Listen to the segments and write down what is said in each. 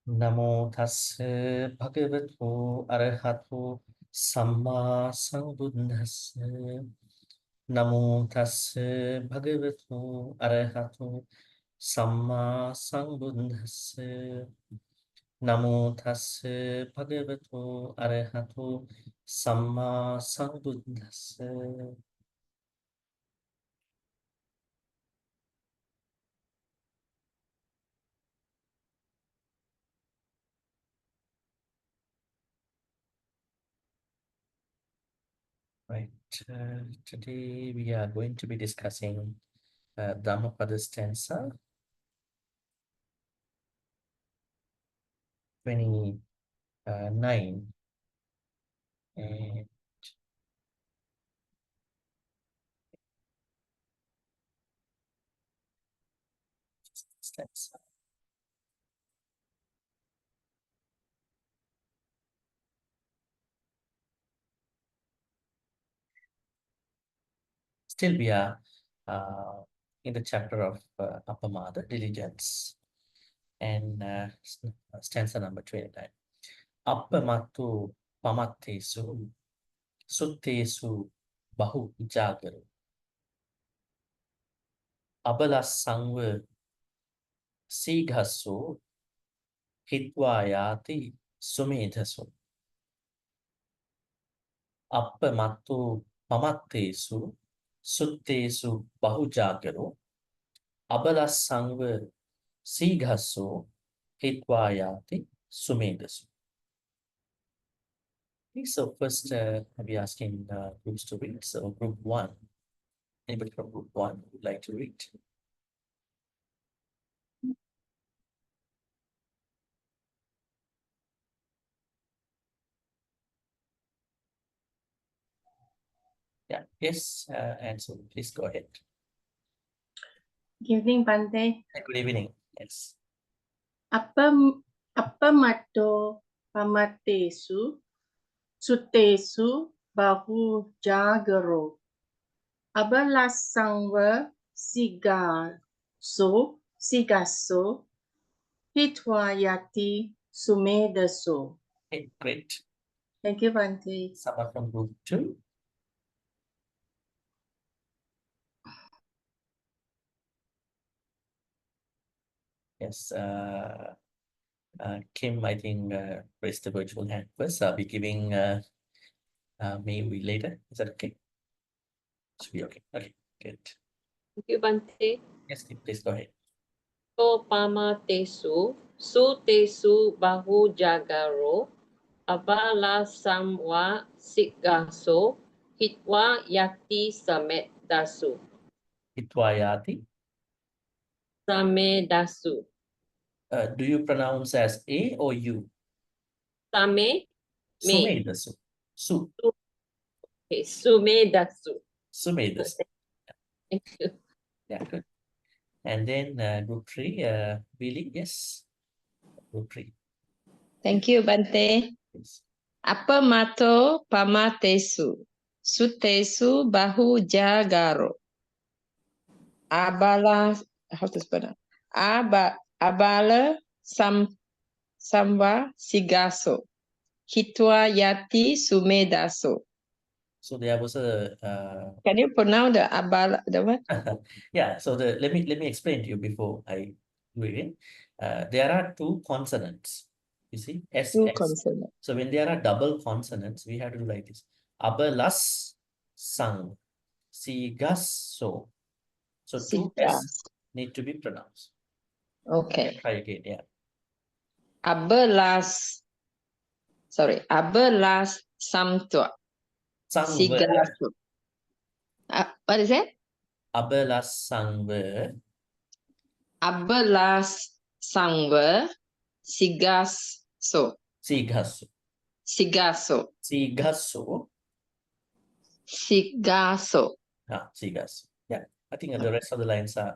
Namo tassa bhagavato arahato samma sambuddhassa. Namo tassa bhagavato arahato samma sambuddhassa. Namo tassa bhagavato arahato samma sambuddhassa. Right. Today we are going to be discussing Dhammapada stanza 29 and stanza. Still we are in the chapter of Appamada, diligence, and stanza number 29. Appamatu pamattesu suttesu bahu jagaru abalasangva sighaso hitvayati sumedhaso. Appamatu pamattesu suttesu bahu jagaru abalasangva sighaso hitvayati sumedhaso. Okay, so first I'll be asking groups to read. So group 1, anybody from group 1 would like to read? Yeah, yes, and so please go ahead. Good evening, Bhante. Good evening, yes. Appamato pamatesu suttesu bahu jagaro abalasangva sigaso hitvayati sumedaso. Okay, great. Thank you, Bhante. Someone from group 2? Yes, Kim, I think, raised the virtual hand first. I'll be giving May later. Is that okay? Should be okay. Okay, good. Thank you, Bhante. Yes, Kim, please go ahead. To pamatesu, sutesu bahu jagaro, abala samwa sigaso, hitwa yati samet dasu. Hitvayati. Same dasu. Do you pronounce as A or U? Same, me. Sumedasu. Su. Okay, sume dasu. Sumedasu. Thank you. Yeah, good. And then group 3, Billy, yes. Group 3. Thank you, Bhante. Yes. Appamato pamatesu, suttesu bahu jagaro. Abala, how to spell that? Abala samva sigaso. Hitwa yati sumedaso. So there was a Can you pronounce the abala, the what? yeah, so let me explain to you before I do it. There are two consonants. You see, S, Two S. consonants. So when there are double consonants, we have to do like this. Abalas sang. Sigaso. So two S need to be pronounced. Okay. Try again, yeah. Abalas samtua. Sangver. Sigaso. What is it? Abalas sangver. Abalas sangver sigaso. Sigaso. Sigaso. Sigaso. Sigaso. Sigaso. Yeah, I think the rest of the lines are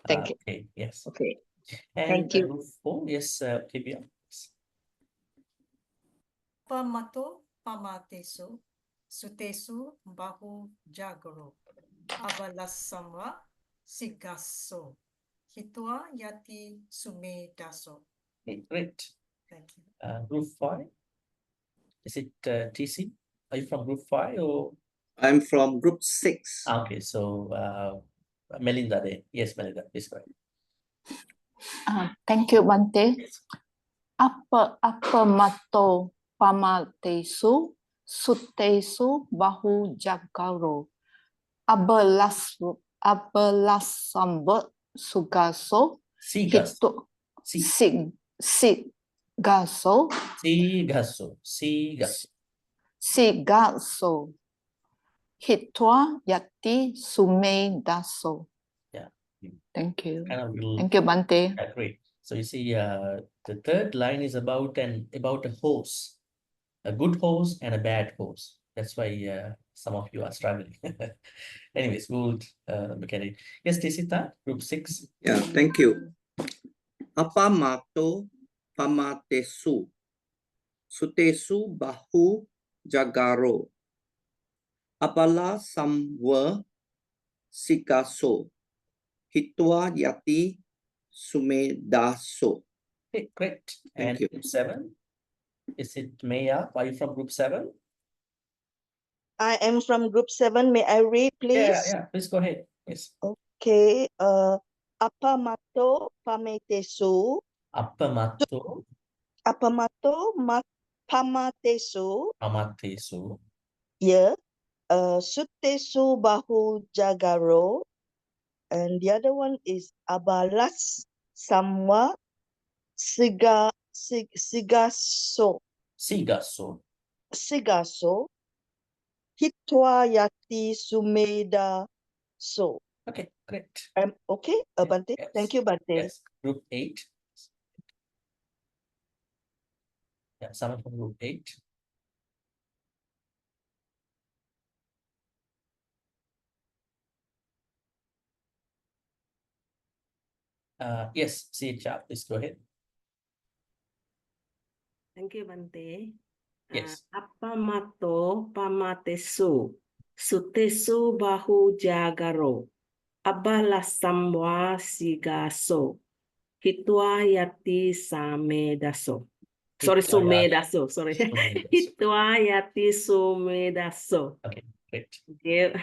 Thank you. okay. Yes. Okay. And Thank you. group 4, yes, Kibia. Pamato pamatesu sutesu bahu jagaro abalasamwa sigaso hitwa yati sume daso. Okay, great. Thank you. Group 5. Is it TC? Are you from group 5 or? I'm from group 6. Okay, so Melinda there. Yes, Melinda, please go ahead. Thank you, Bhante. Yes. Apa mato pamatesu sutesu bahu jagaro abelasamba sugaso Sigas. hitu Si. sigaso Sigaso. Sigaso. sigaso hitwa yati sume daso. Yeah. Thank you. Kind of little, Thank you, Bhante. yeah, great. So you see, the third line is about a horse, a good horse and a bad horse. That's why some of you are struggling. Anyways, we'll look at it. Yes, Tisita, group 6. Yeah, thank you. Apa mato pamatesu sutesu bahu jagaro abala samwa sikaso hitwa yati sumedaso. Okay, great. Thank And you. group 7, is it Maya? Are you from group 7? I am from group 7. May I read, please? Yeah, please go ahead. Yes. Okay. Apa mato pametesu. Appamato Apa mato pamatesu. amatesu. Yeah. Sutesu bahu jagaro. And the other one is abalas samwa sigaso. Sigaso. Hitwa yati sumeda so. Okay, great. Okay, Bhante. Yes. Thank you, Bhante. Yes, group 8. Yeah, someone from group 8. Yes, see Chap, please go ahead. Thank you, Bhante. Yes. Apa mato pamatesu, sutesu bahu jagaro, abalasamwa sigaso, hitwa yati samedaso. Sorry, sumedaso. Sorry, hitwa yati sumedaso. Okay, great. Thank you.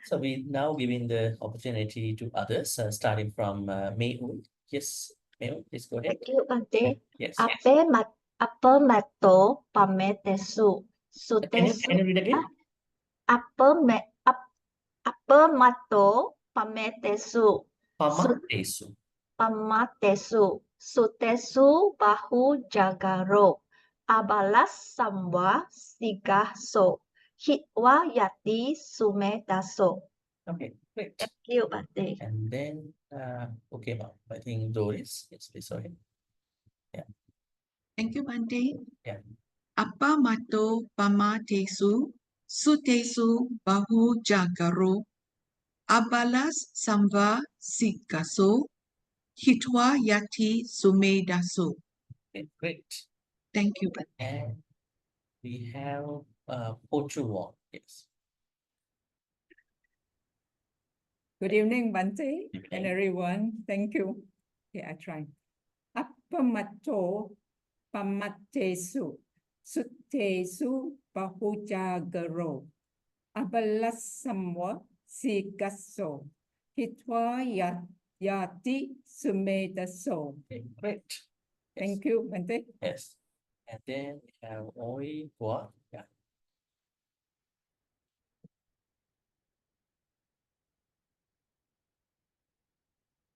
So we now giving the opportunity to others, starting from May. Yes, May, please go ahead. Thank you, Bhante. Yes. Apa mato pametesu. Can you read again? Apa mato pametesu. Pamatesu. Sutesu bahu jagaro. Abalas samwa sigaso. Hitwa yati sumedaso. Okay, great. Thank you, Bhante. And then, okay, ma'am. I think Doris. Yes, please go ahead. Yeah. Thank you, Bhante. Yeah. Apa mato pamatesu, sutesu bahu jagaro, abalas samva sikaso, hitwa yati sumedaso. Okay, great. Thank you, Bhante. And we have Pochuwon. Yes. Good evening, Bhante Good and evening. everyone. Thank you. Okay, I try. Appamato pamatesu, sutesu bahujagaro, abalasamwa sigaso, hitwa yati sumedaso. Okay, great. Yes. Thank you, Bhante. Yes. And then we have Oi Hua. Yeah.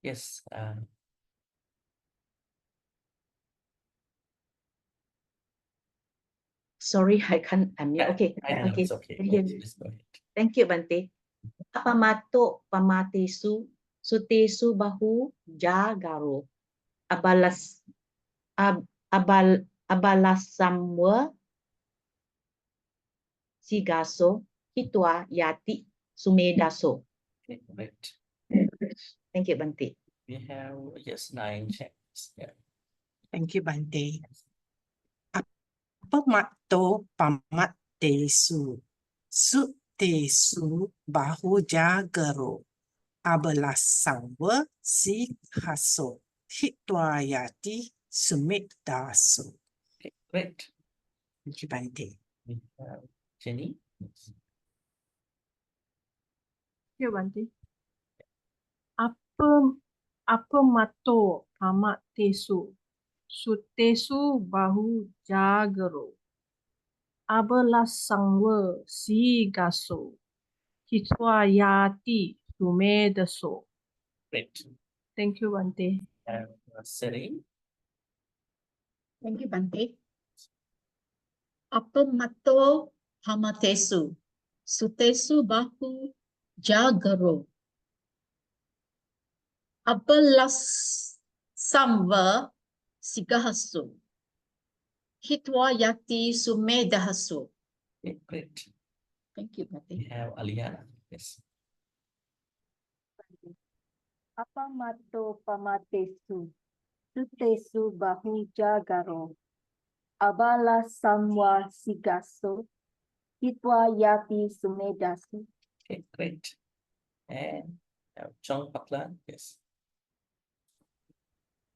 Yes. Sorry, I can't unmute. Okay. I know, Okay. it's okay. Can you hear me? Please go ahead. Thank you, Bhante. Apamato pamatesu, sutesu bahu jagaro. Abalasamwa sigaso, hitwa yati sumedaso. Okay, great. Thank you, Bhante. We have, yes, 9 chapters. Yeah. Thank you, Bhante. Appamato pamatesu, sutesu bahu jagaro, abalasangwa si haso, hitwa yati sumedaso. great. Thank you, Bhante. We have Jenny. Yes. Ya, Bante. Apa mato pamat tesu, sutesu bahu jagaro, abelas sangwe si gaso, hitwa yati sumedaso. Great. Thank you, Bante. And Seri. Thank you, Bhante. Apamato hamatesu, sutesu bahu jagaro, abelas samva sigahasu, hitwa yati sumedahasu. Okay, great. Thank you, Bhante. We have Aliana. Yes. Apamato pamatesu, sutesu bahu jagaro, abala samwa sigaso, hitwa yati sumedasu. Okay, great. And Chong Paklan. Yes.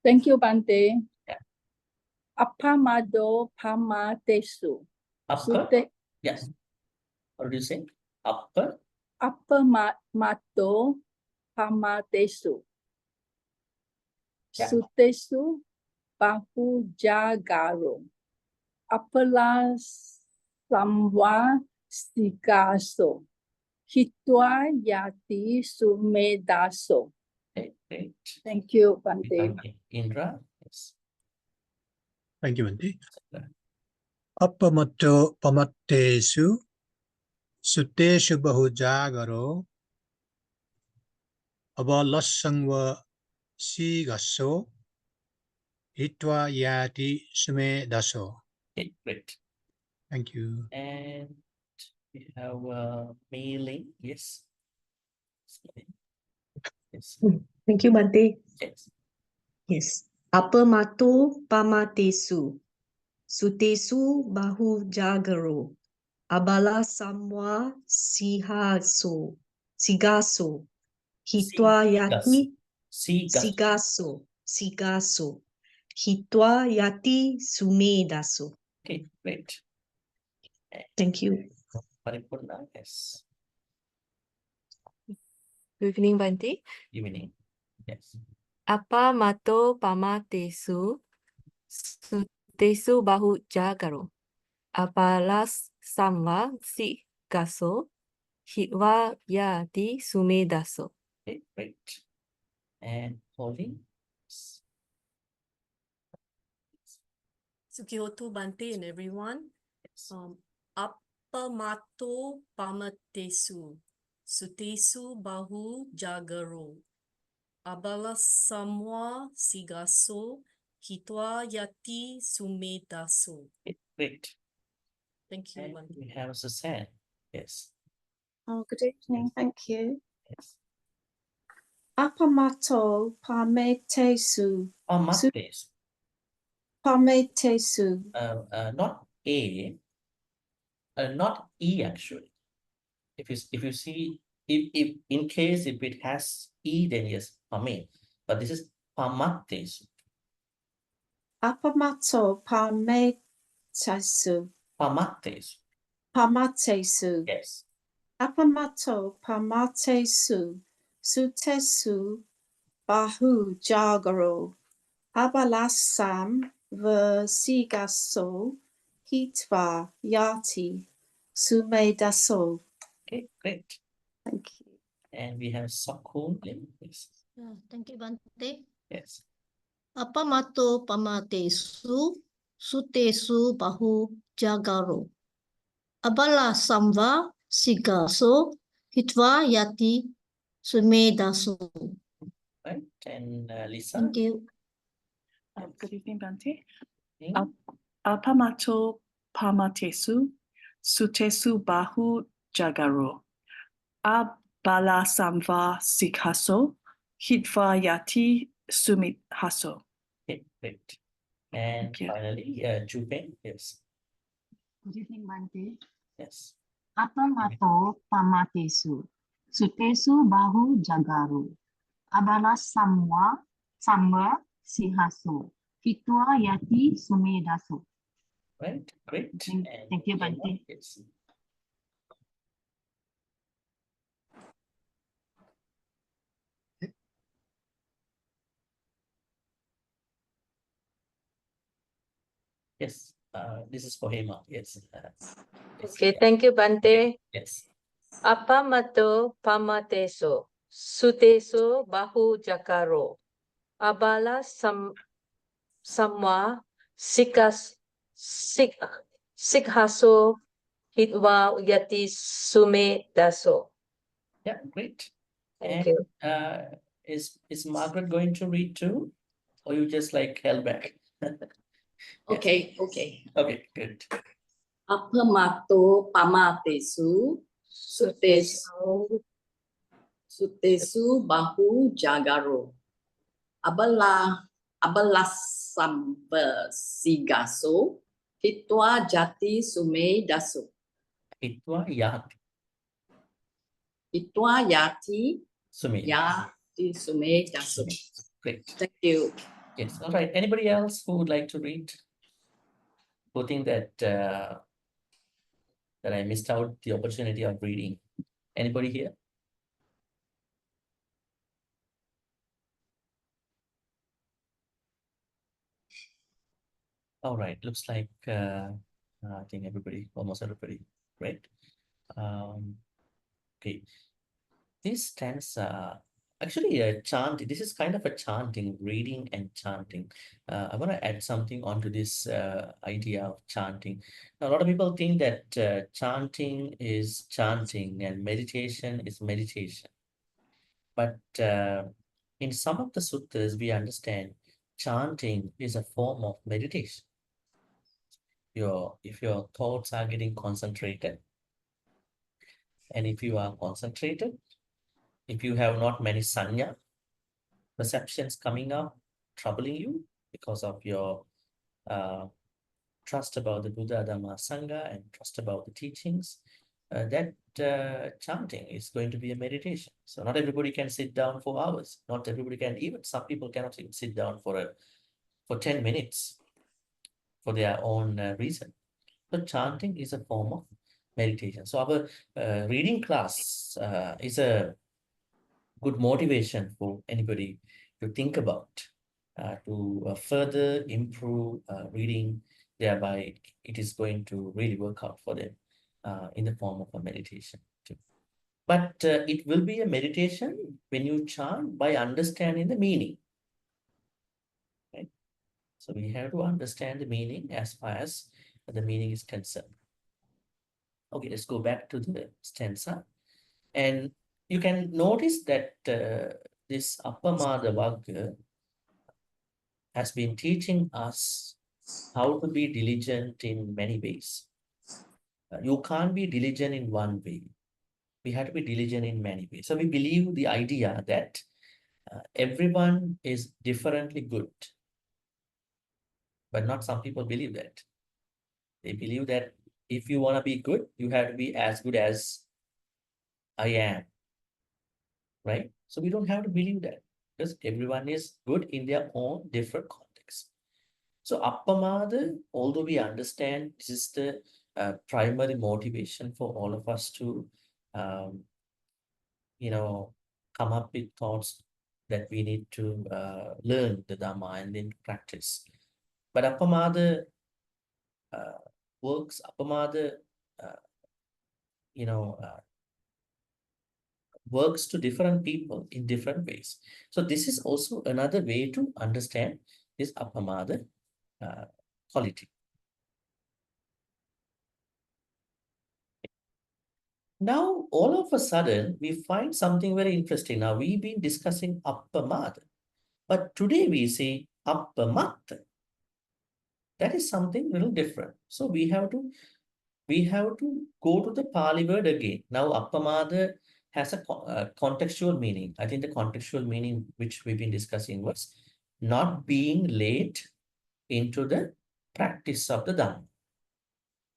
Thank you, Bhante. Yeah. Apamado pamatesu. Upper. Sute, Yes. What do you say? Upper. apamato pamatesu. Yeah. Sutesu bahu jagaro. Apelas samwa sigaso. Hitwa yati sumedaso. Okay, great. Thank you, We Bhante. have Indra. Yes. Thank you, Bhante. Appamato pamattesu, suttesu bahujagaro, abalassangva sigasso, hitva yati sume daso. Okay, great. Thank you. And we have Mei Ling. Yes. Yes. Thank you, Bhante. Yes. Yes. Apamato pamatesu, sutesu bahu jagaro, abala samwa sigaso, hitwa yati sigaso, hitwa yati sumedaso. Okay, great. Thank you. Paripurna. Yes. Good evening, Bhante. Evening. Yes. Apamato pamatesu, sutesu bahu jagaro, apalas samva sigaso, hitwa yati sumedaso. Okay, great. And Holly. Sukihoto Bhante and everyone. Appamato pamatesu, sutesu bahu jagaro, abala samwa sigaso, hitwa yati sumedaso. Okay, great. Thank you, And Bhante. we have Suzanne. Yes. Oh, good evening. Thank you. Yes. Apamato pametesu. Pamatesu. Pametesu. Not A, not E actually. If you see, if in case if it has E, then yes, pame. But this is pamatesu. Apamato pametesu. Pamatesu. Pamatesu. Yes. Apamato pamatesu. Sutesu bahu jagaro. Abalasam versigaso. Hitva yati sumedaso. Okay, great. Thank you. And we have Sakun. Yes. Thank you, Bhante. Yes. Apamato pamatesu, sutesu bahu jagaro. Abala samva sigaso, hitva yati sumedaso. Right. And Lisa. Thank you. Good evening, Bhante. Apamato pamatesu, sutesu bahu jagaro. Abala samva sikhaso, hitva yati sumithaso. Okay, great. And finally, Juben. Yes. Good evening, Bhante. Yes. Apamato pamatesu, sutesu bahu jagaro, abala samwa sihaso, hitwa yati sumedaso. Right, great. Thank you, Bhante. Yes. Yes, this is for Hema. Yes. Okay, thank you, Bhante. Yes. Apamato pamateso, suteso bahu jakaro, abala samwa sikhaso hitwa yati sume daso. Yeah, great. Thank And you. is Margaret going to read too, or you just like held back? Okay. Okay, good. Apamato pamatesu sutesu bahu jagaro. Abalasamba sigaso hitwa jati sume daso. Hitwa yati. Hitwa yati Sume. sume daso. Great. Thank you. Yes. All right. Anybody else who would like to read? Who think that that I missed out the opportunity of reading? Anybody here? All right. Looks like I think almost everybody, right? Okay. This stanza, actually a chant. This is kind of a chanting, reading and chanting. I want to add something onto this idea of chanting. Now, a lot of people think that chanting is chanting and meditation is meditation. But in some of the suttas, we understand chanting is a form of meditation. If your thoughts are getting concentrated, and if you are concentrated, if you have not many sanya, perceptions coming up, troubling you because of your trust about the Buddha, Dhamma, Sangha, and trust about the teachings, that chanting is going to be a meditation. So not everybody can sit down for hours. Not everybody can, even some people cannot even sit down for 10 minutes for their own reason. But chanting is a form of meditation. So our reading class is a good motivation for anybody to think about, to further improve reading. Thereby, it is going to really work out for them in the form of a meditation too. But it will be a meditation when you chant by understanding the meaning. Right? So we have to understand the meaning as far as the meaning is concerned. Okay, let's go back to the stanza. And you can notice that this Appamada Vagga has been teaching us how to be diligent in many ways. You can't be diligent in one way. We have to be diligent in many ways. So we believe the idea that everyone is differently good. But not some people believe that. They believe that if you want to be good, you have to be as good as I am. Right? So we don't have to believe that, because everyone is good in their own different context. So Appamada, although we understand this is the primary motivation for all of us to, come up with thoughts that we need to learn the Dhamma and then practice. But Appamada works, Appamada, works to different people in different ways. So this is also another way to understand this Appamada quality. Now, all of a sudden, we find something very interesting. Now, we've been discussing Appamada, but today we see Appamatta. That is something a little different. So we have to go to the Pali word again. Now, Appamada has a contextual meaning. I think the contextual meaning which we've been discussing was not being late into the practice of the Dhamma.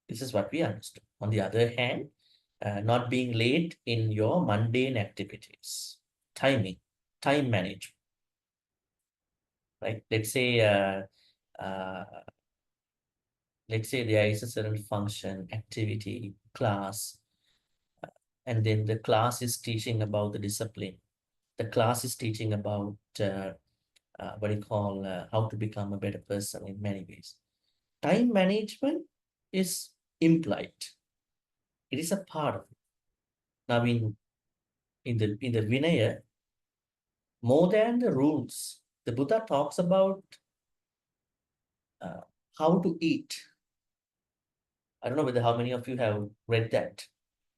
This is what we understood. On the other hand, not being late in your mundane activities, time management. Right? Let's say let's say there is a certain function, activity, class, and then the class is teaching about the discipline. The class is teaching about what you call how to become a better person in many ways. Time management is implied. It is a part of it. Now in the Vinaya, more than the rules, the Buddha talks about how to eat. I don't know whether how many of you have read that.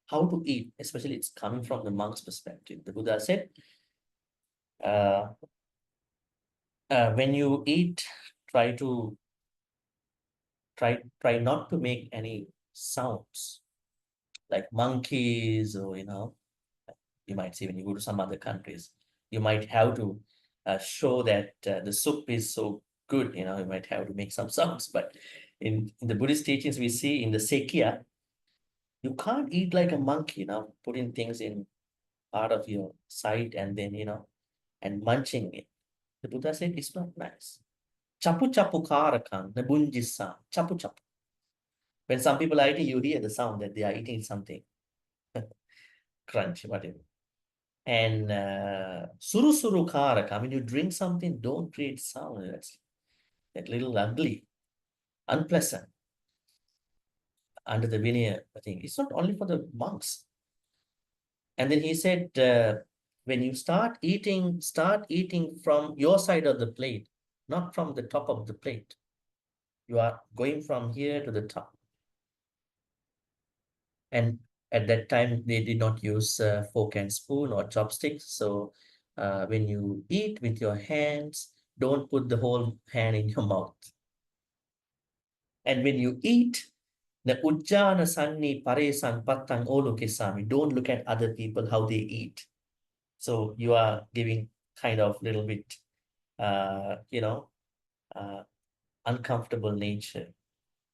How to eat, especially it's coming from the monk's perspective. The Buddha said, when you eat, try not to make any sounds like monkeys, or you might see when you go to some other countries, you might have to show that the soup is so good, you might have to make some sounds. But in the Buddhist teachings, we see in the Sekya, you can't eat like a monkey, putting things in part of your sight and then, and munching it. The Buddha said it's not nice. Chapu chapu karakang, nabunjisa, chapu chapu. When some people are eating, you hear the sound that they are eating something. Crunch, whatever. And suru suru karaka, when you drink something, don't create sound. That's that little ugly, unpleasant. Under the Vinaya, I think it's not only for the monks. And then he said, when you start eating from your side of the plate, not from the top of the plate. You are going from here to the top. And at that time, they did not use fork and spoon or chopsticks. So when you eat with your hands, don't put the whole hand in your mouth. And when you eat, the ujjana sanni paresan patang olokesami, don't look at other people, how they eat. So you are giving kind of little bit, uncomfortable nature.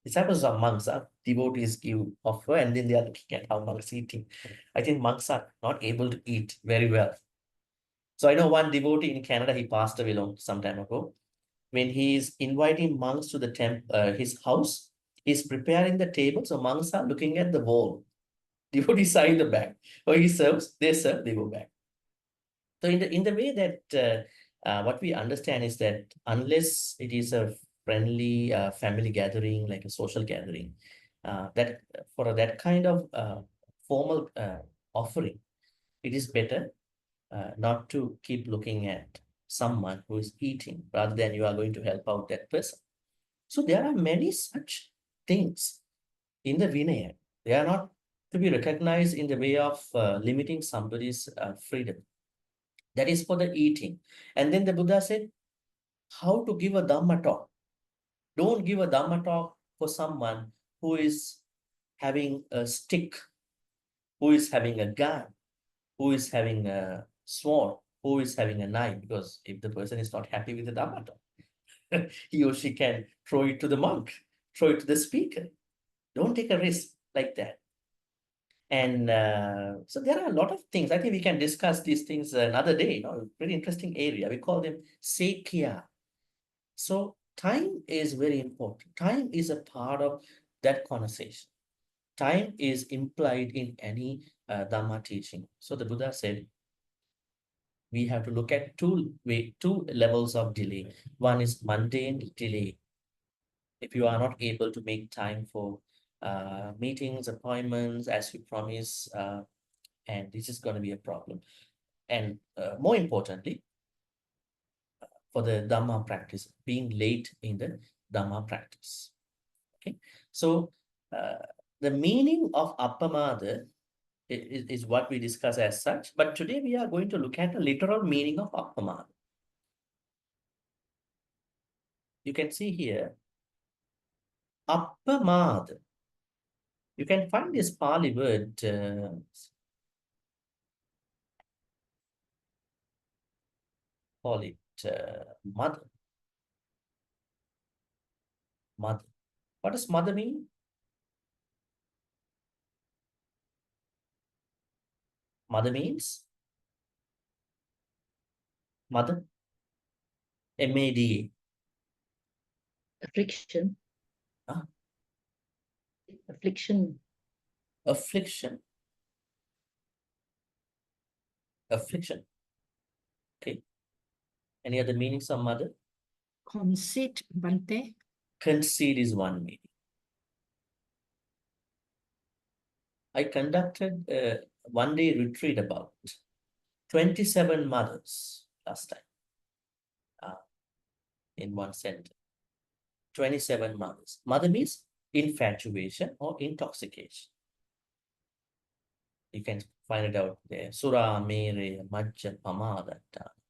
Disciples are monks, devotees give offer, and then they are looking at how monks eating. I think monks are not able to eat very well. So I know one devotee in Canada, he passed away some time ago. When he is inviting monks to the his house, he's preparing the table, so monks are looking at the wall. Devotees are in the back. Or he serves, they serve, they go back. So in the way that what we understand is that unless it is a friendly family gathering, like a social gathering, that for that kind of formal offering, it is better not to keep looking at someone who is eating rather than you are going to help out that person. So there are many such things in the Vinaya. They are not to be recognized in the way of limiting somebody's freedom. That is for the eating. And then the Buddha said, how to give a Dhamma talk. Don't give a Dhamma talk for someone who is having a stick, who is having a gun, who is having a sword, who is having a knife, because if the person is not happy with the Dhamma talk, he or she can throw it to the monk, throw it to the speaker. Don't take a risk like that. And so there are a lot of things. I think we can discuss these things another day. Very interesting area. We call them Sekya. So time is very important. Time is a part of that conversation. Time is implied in any Dhamma teaching. So the Buddha said, we have to look at two levels of delay. One is mundane delay. If you are not able to make time for meetings, appointments, as you promise, and this is going to be a problem. And more importantly, for the Dhamma practice, being late in the Dhamma practice. Okay, so the meaning of appamada is what we discuss as such, but today we are going to look at the literal meaning of appamada. You can see here, appamada. You can find this Pali word, call it mother. Mother. What does mother mean? Mother means? Mother? M-A-D-A. Affliction. Affliction. Affliction. Affliction. Okay. Any other meanings of mother? Conceit, Bhante. Conceit is one meaning. I conducted a one-day retreat about 27 mothers last time in one center. 27 mothers. Mother means infatuation or intoxication. You can find it out there. Sura, Mere, Majja, Pamada,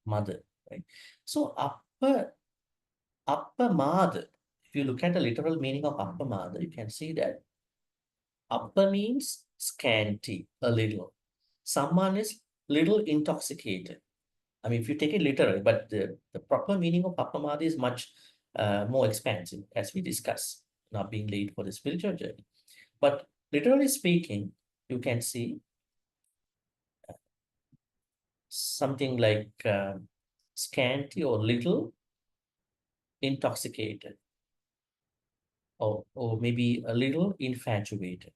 mother. Right? So upper mother. If you look at the literal meaning of upper mother, you can see that upper means scanty, a little. Someone is little intoxicated. I mean, if you take it literally, but the proper meaning of upper mother is much more expansive, as we discuss, not being late for the spiritual journey. But literally speaking, you can see something like scanty or little intoxicated, or maybe a little infatuated.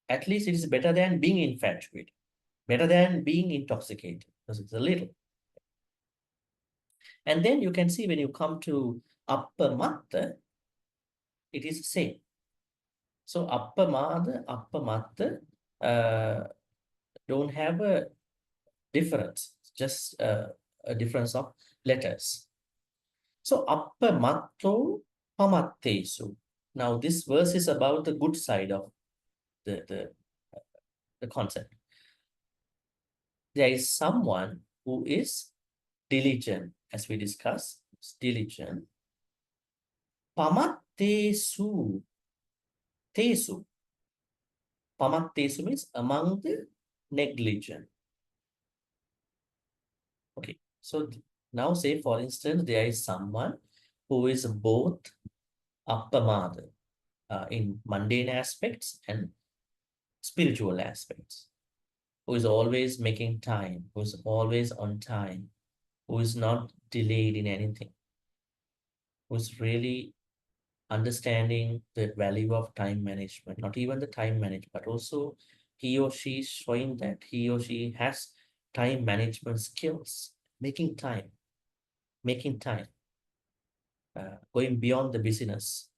At least it is better than being infatuated, better than being intoxicated, because it's a little. And then you can see when you come to upper matta, it is the same. So upper matta don't have a difference, just a difference of letters. So upper matto pamattesu. Now this verse is about the good side of the concept. There is someone who is diligent, as we discussed, diligent. Pamattesu. Tesu. Pamattesu means among the negligent. Okay, so now say for instance, there is someone who is both appamada in mundane aspects and spiritual aspects, who is always making time, who is always on time, who is not delayed in anything, who is really understanding the value of time management, not even the time management, but also he or she is showing that he or she has time management skills, making time, going beyond the busyness.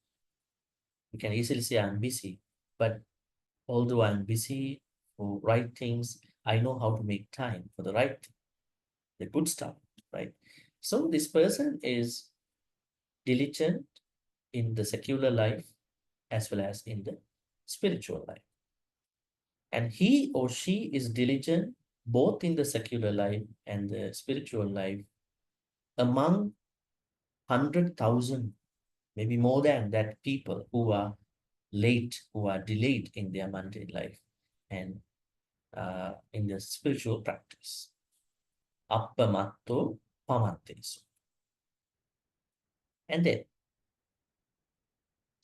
You can easily say I'm busy, but although I'm busy for right things, I know how to make time for the right thing, the good stuff, right? So this person is diligent in the secular life as well as in the spiritual life. And he or she is diligent both in the secular life and the spiritual life among 100,000, maybe more than that, people who are late, who are delayed in their mundane life and in the spiritual practice. Appamatto pamattesu. And then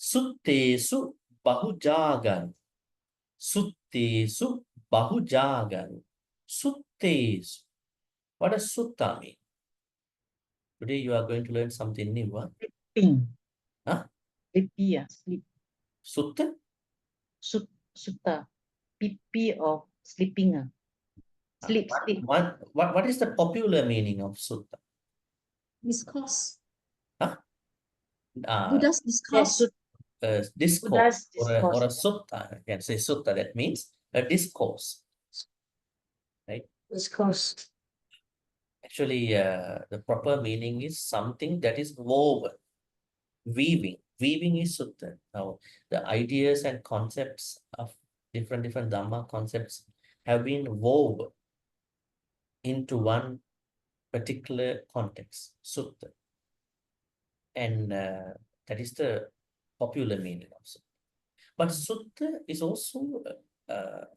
suttesu bahujagaru. Suttesu bahujagaru. Suttesu. What does sutta mean? Today you are going to learn something new. Huh? Sleeping. Huh? Sleep. Sutta? Sutta. Pipi of sleeping. Sleep. What is the popular meaning of sutta? Discourse. Huh? Buddha's discourse. Discourse or a sutta. I can say sutta, that means a discourse. Right? Discourse. Actually, the proper meaning is something that is woven, weaving. Weaving is sutta. Now, the ideas and concepts of different Dhamma concepts have been woven into one particular context, sutta. And that is the popular meaning of sutta. But sutta is also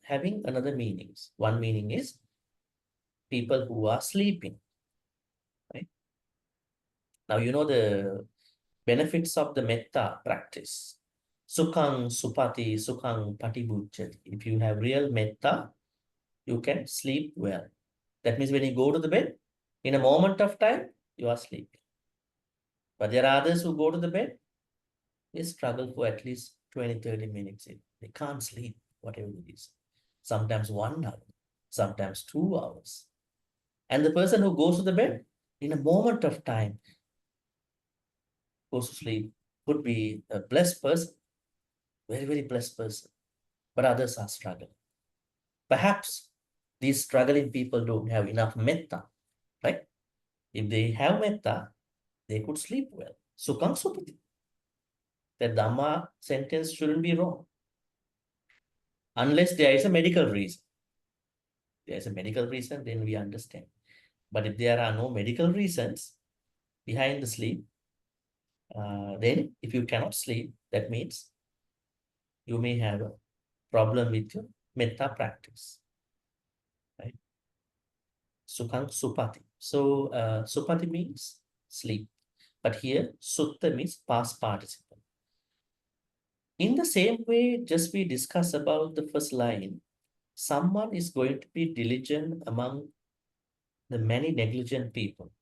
having another meanings. One meaning is people who are sleeping. Right? Now, you know the benefits of the metta practice. Sukhang supati, sukhang patibujjati. If you have real metta, you can sleep well. That means when you go to the bed, in a moment of time, you are sleeping. But there are others who go to the bed, they struggle for at least 20, 30 minutes. They can't sleep, whatever it is. Sometimes 1 hour, sometimes 2 hours. And the person who goes to the bed, in a moment of time, goes to sleep, could be a blessed person, very, very blessed person. But others are struggling. Perhaps these struggling people don't have enough metta, right? If they have metta, they could sleep well. Sukhang supati. The Dhamma sentence shouldn't be wrong. Unless there is a medical reason. If there is a medical reason, then we understand. But if there are no medical reasons behind the sleep, then if you cannot sleep, that means you may have a problem with your metta practice. Right? Sukhang supati. So supati means sleep. But here sutta means past participle. In the same way, just we discuss about the first line, someone is going to be diligent among the many negligent people.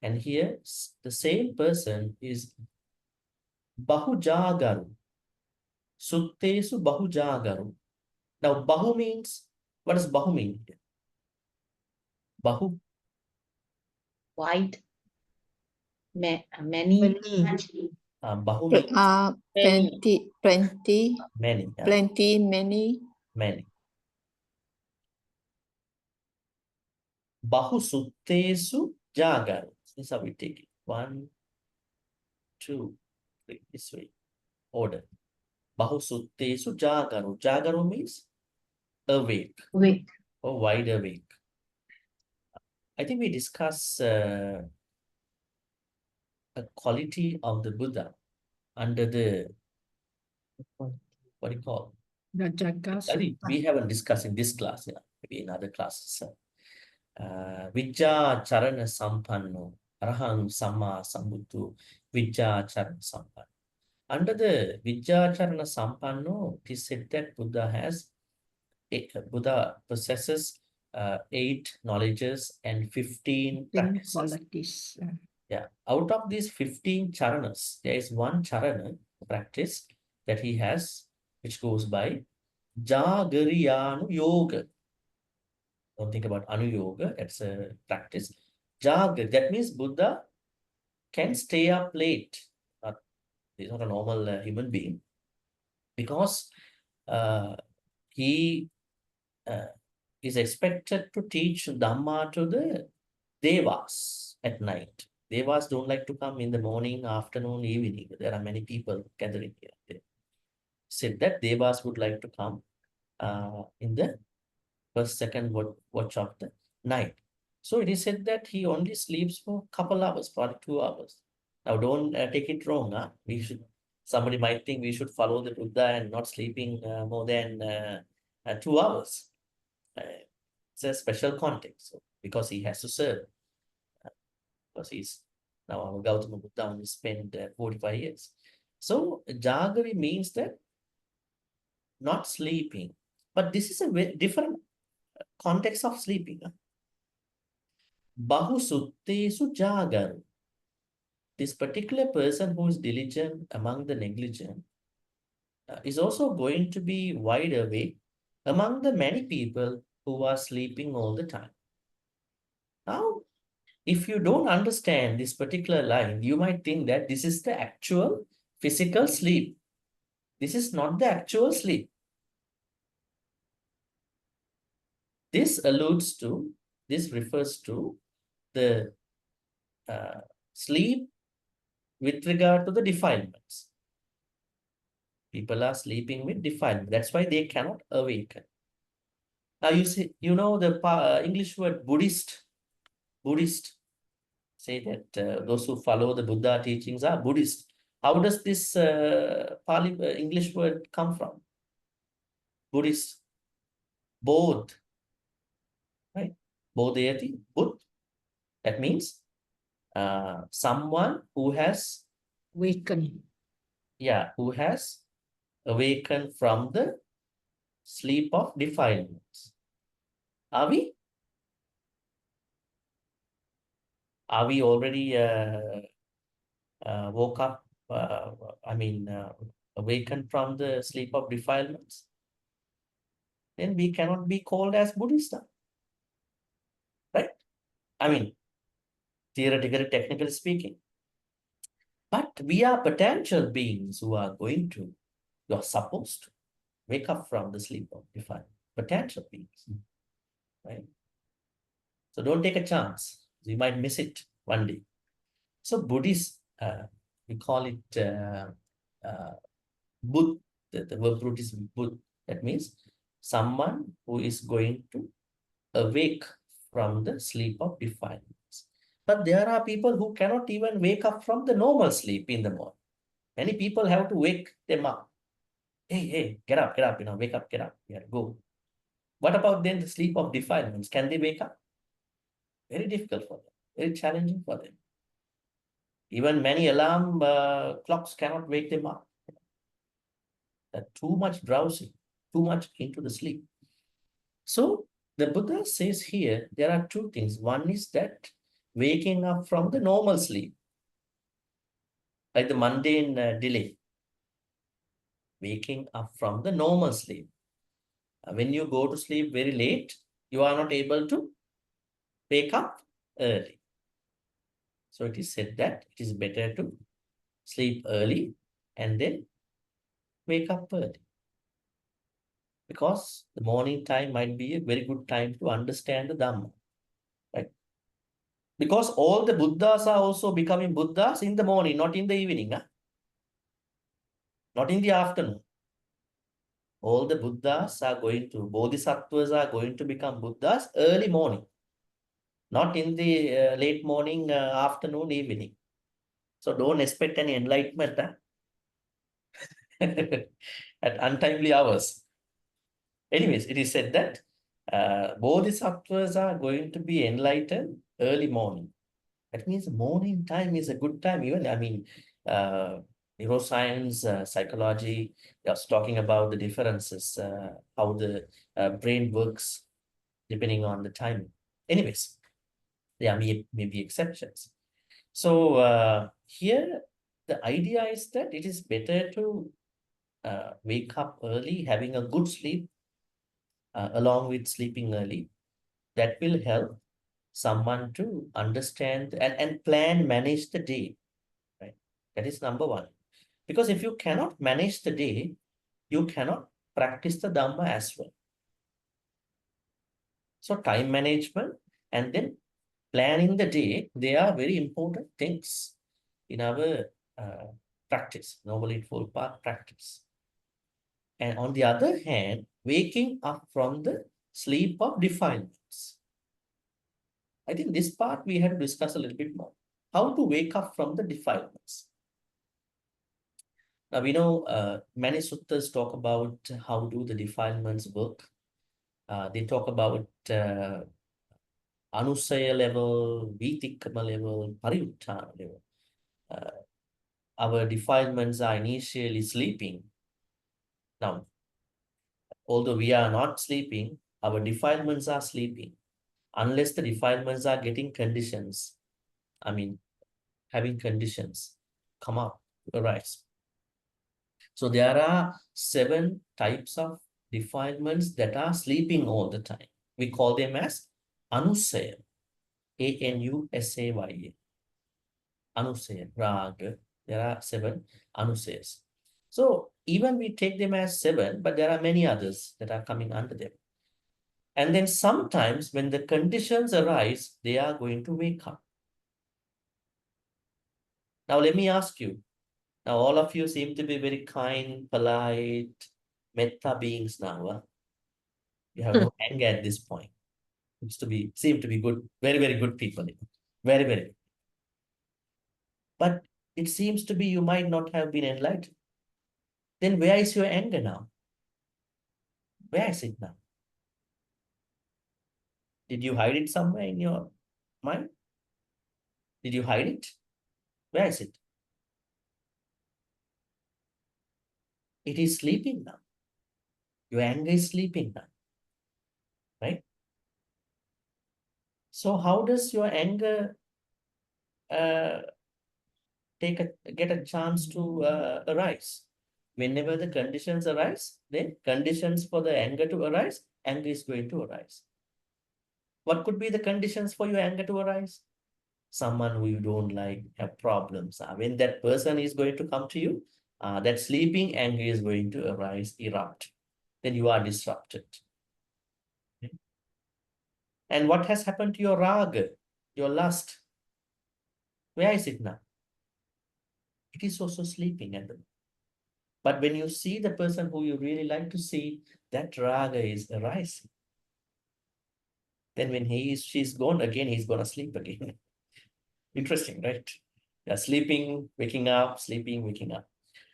And here the same person is bahujagaru. Suttesu bahujagaru. Now bahu means, what does bahu mean? Bahu. Wide. Many. Bahu means Plenty, many. plenty, many. Many. Bahu suttesu jagaru. This is how we take it. 1, 2, 3. This way. Order. Bahu suttesu jagaru. Jagaru means awake. Awake. Or wide awake. I think we discuss a quality of the Buddha under the, what do you call? The Jaga I think Sutta. we haven't discussed in this class, maybe in other classes. Vijja charana sampanno, arahang samma sambuddhu, vijja charana sampanno. Under the vijja charana sampanno, it is said that Buddha possesses 8 knowledges and 15 practices. Qualities. Yeah, out of these 15 charanas, there is one charana practice that he has, which goes by Jagariyanu Yoga. Don't think about Anu Yoga, that's a practice. Jagar, that means Buddha can stay up late. He's not a normal human being because he is expected to teach Dhamma to the Devas at night. Devas don't like to come in the morning, afternoon, evening. There are many people gathering here. They said that Devas would like to come in the first, second watch of the night. So it is said that he only sleeps for a couple hours, probably 2 hours. Now don't take it wrong. Somebody might think we should follow the Buddha and not sleeping more than 2 hours. It's a special context because he has to serve. Because he's now our Gautama Buddha only spent 45 years. So Jagari means that not sleeping. But this is a very different context of sleeping. Bahu suttesu jagaru. This particular person who is diligent among the negligent is also going to be wide awake among the many people who are sleeping all the time. Now, if you don't understand this particular line, you might think that this is the actual physical sleep. This is not the actual sleep. This refers to the sleep with regard to the defilements. People are sleeping with defilement. That's why they cannot awaken. Now you know the English word Buddhist. Buddhist say that those who follow the Buddha teachings are Buddhist. How does this Pali English word come from? Buddhist. Bodh. Right? Bodhayati, Buddh. That means someone who has awakened. Yeah, who has awakened from the sleep of defilements. Are we? Are we already woke up? awaken from the sleep of defilements, then we cannot be called as Buddhist now. Right? I mean, theoretically, technically speaking. But we are potential beings who are you're supposed to wake up from the sleep of defilement. Potential beings. Right? So don't take a chance. You might miss it one day. So Buddhist, we call it Buddh. The verb root is Buddh. That means someone who is going to awake from the sleep of defilements. But there are people who cannot even wake up from the normal sleep in the morning. Many people have to wake them up. Hey, get up, wake up, get up, go. What about then the sleep of defilements? Can they wake up? Very difficult for them, very challenging for them. Even many alarm clocks cannot wake them up. They're too much drowsy, too much into the sleep. So the Buddha says here, there are two things. One is that waking up from the normal sleep, like the mundane delay. Waking up from the normal sleep. When you go to sleep very late, you are not able to wake up early. So it is said that it is better to sleep early and then wake up early. Because the morning time might be a very good time to understand the Dhamma. Right? Because all the Buddhas are also becoming Buddhas in the morning, not in the evening. Not in the afternoon. All the Buddhas are Bodhisattvas are going to become Buddhas early morning. Not in the late morning, afternoon, evening. So don't expect any enlightenment at untimely hours. Anyways, it is said that Bodhisattvas are going to be enlightened early morning. That means morning time is a good time. Even, neuroscience, psychology, just talking about the differences, how the brain works depending on the timing. Anyways, there may be exceptions. So here, the idea is that it is better to wake up early, having a good sleep, along with sleeping early. That will help someone to understand and plan, manage the day. Right? That is number one. Because if you cannot manage the day, you cannot practice the Dhamma as well. So time management and then planning the day, they are very important things in our practice, Noble Eightfold Path practice. And on the other hand, waking up from the sleep of defilements. I think this part we have to discuss a little bit more. How to wake up from the defilements. Now we know many suttas talk about how do the defilements work. They talk about anusaya level, vitikama level, pariuttana level. Our defilements are initially sleeping. Now, although we are not sleeping, our defilements are sleeping. Unless the defilements are getting conditions, having conditions come up, arise. So there are 7 types of defilements that are sleeping all the time. We call them as anusaya, A-N-U-S-A-Y-A. Anusaya, raga. There are 7 anusayas. So even we take them as 7, but there are many others that are coming under them. And then sometimes when the conditions arise, they are going to wake up. Now let me ask you. Now all of you seem to be very kind, polite, metta beings now. You have no anger at this point. Seem to be good, very, very good people. Very, very good. But it seems to be you might not have been enlightened. Then where is your anger now? Where is it now? Did you hide it somewhere in your mind? Did you hide it? Where is it? It is sleeping now. Your anger is sleeping now. Right? So how does your anger get a chance to arise? Whenever the conditions arise, then conditions for the anger to arise, anger is going to arise. What could be the conditions for your anger to arise? Someone who you don't like, have problems. When that person is going to come to you, that sleeping anger is going to arise, erupt. Then you are disrupted. Okay. And what has happened to your raga, your lust? Where is it now? It is also sleeping at the moment. But when you see the person who you really like to see, that raga is arising. Then when she's gone again, he's gonna sleep again. Interesting, right? Yeah, sleeping, waking up, sleeping, waking up.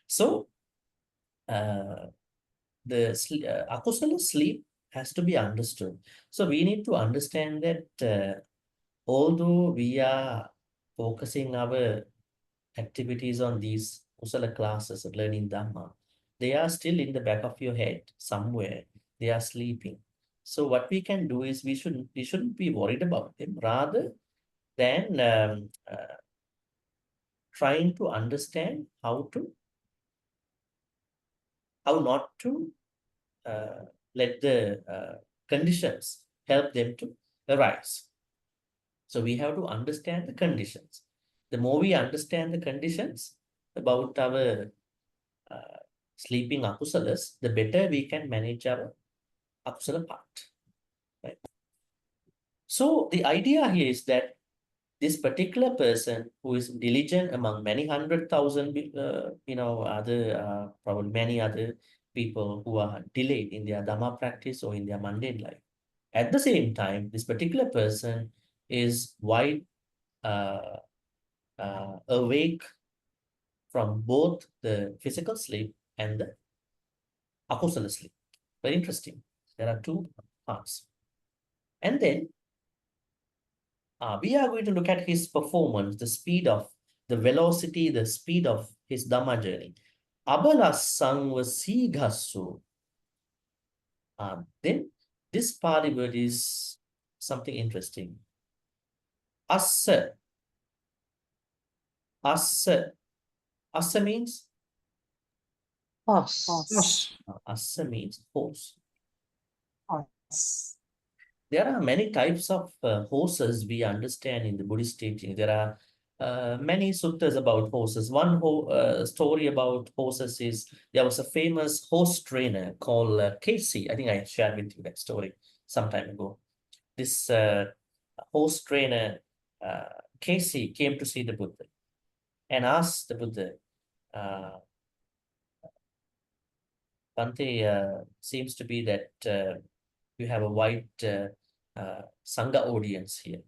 So the akusala sleep has to be understood. So we need to understand that although we are focusing our activities on these kusala classes of learning Dhamma, they are still in the back of your head somewhere. They are sleeping. So what we can do is we shouldn't be worried about them, rather than trying to understand how not to let the conditions help them to arise. So we have to understand the conditions. The more we understand the conditions about our sleeping akusalas, the better we can manage our akusala part. Right? So the idea here is that this particular person who is diligent among many 100,000, probably many other people who are delayed in their Dhamma practice or in their mundane life. At the same time, this particular person is wide awake from both the physical sleep and the akusala sleep. Very interesting. There are two parts. And then we are going to look at his performance, the velocity, the speed of his Dhamma journey. Abala sangva sigasu. Then this Pali word is something interesting. Assa. Assa. Assa means? Horse. Assa means horse. Horse. There are many types of horses we understand in the Buddhist teaching. There are many suttas about horses. One story about horses is there was a famous horse trainer called Casey. I think I shared with you that story some time ago. This horse trainer, Casey, came to see the Buddha and asked the Buddha, Bhante, seems to be that you have a wide Sangha audience here.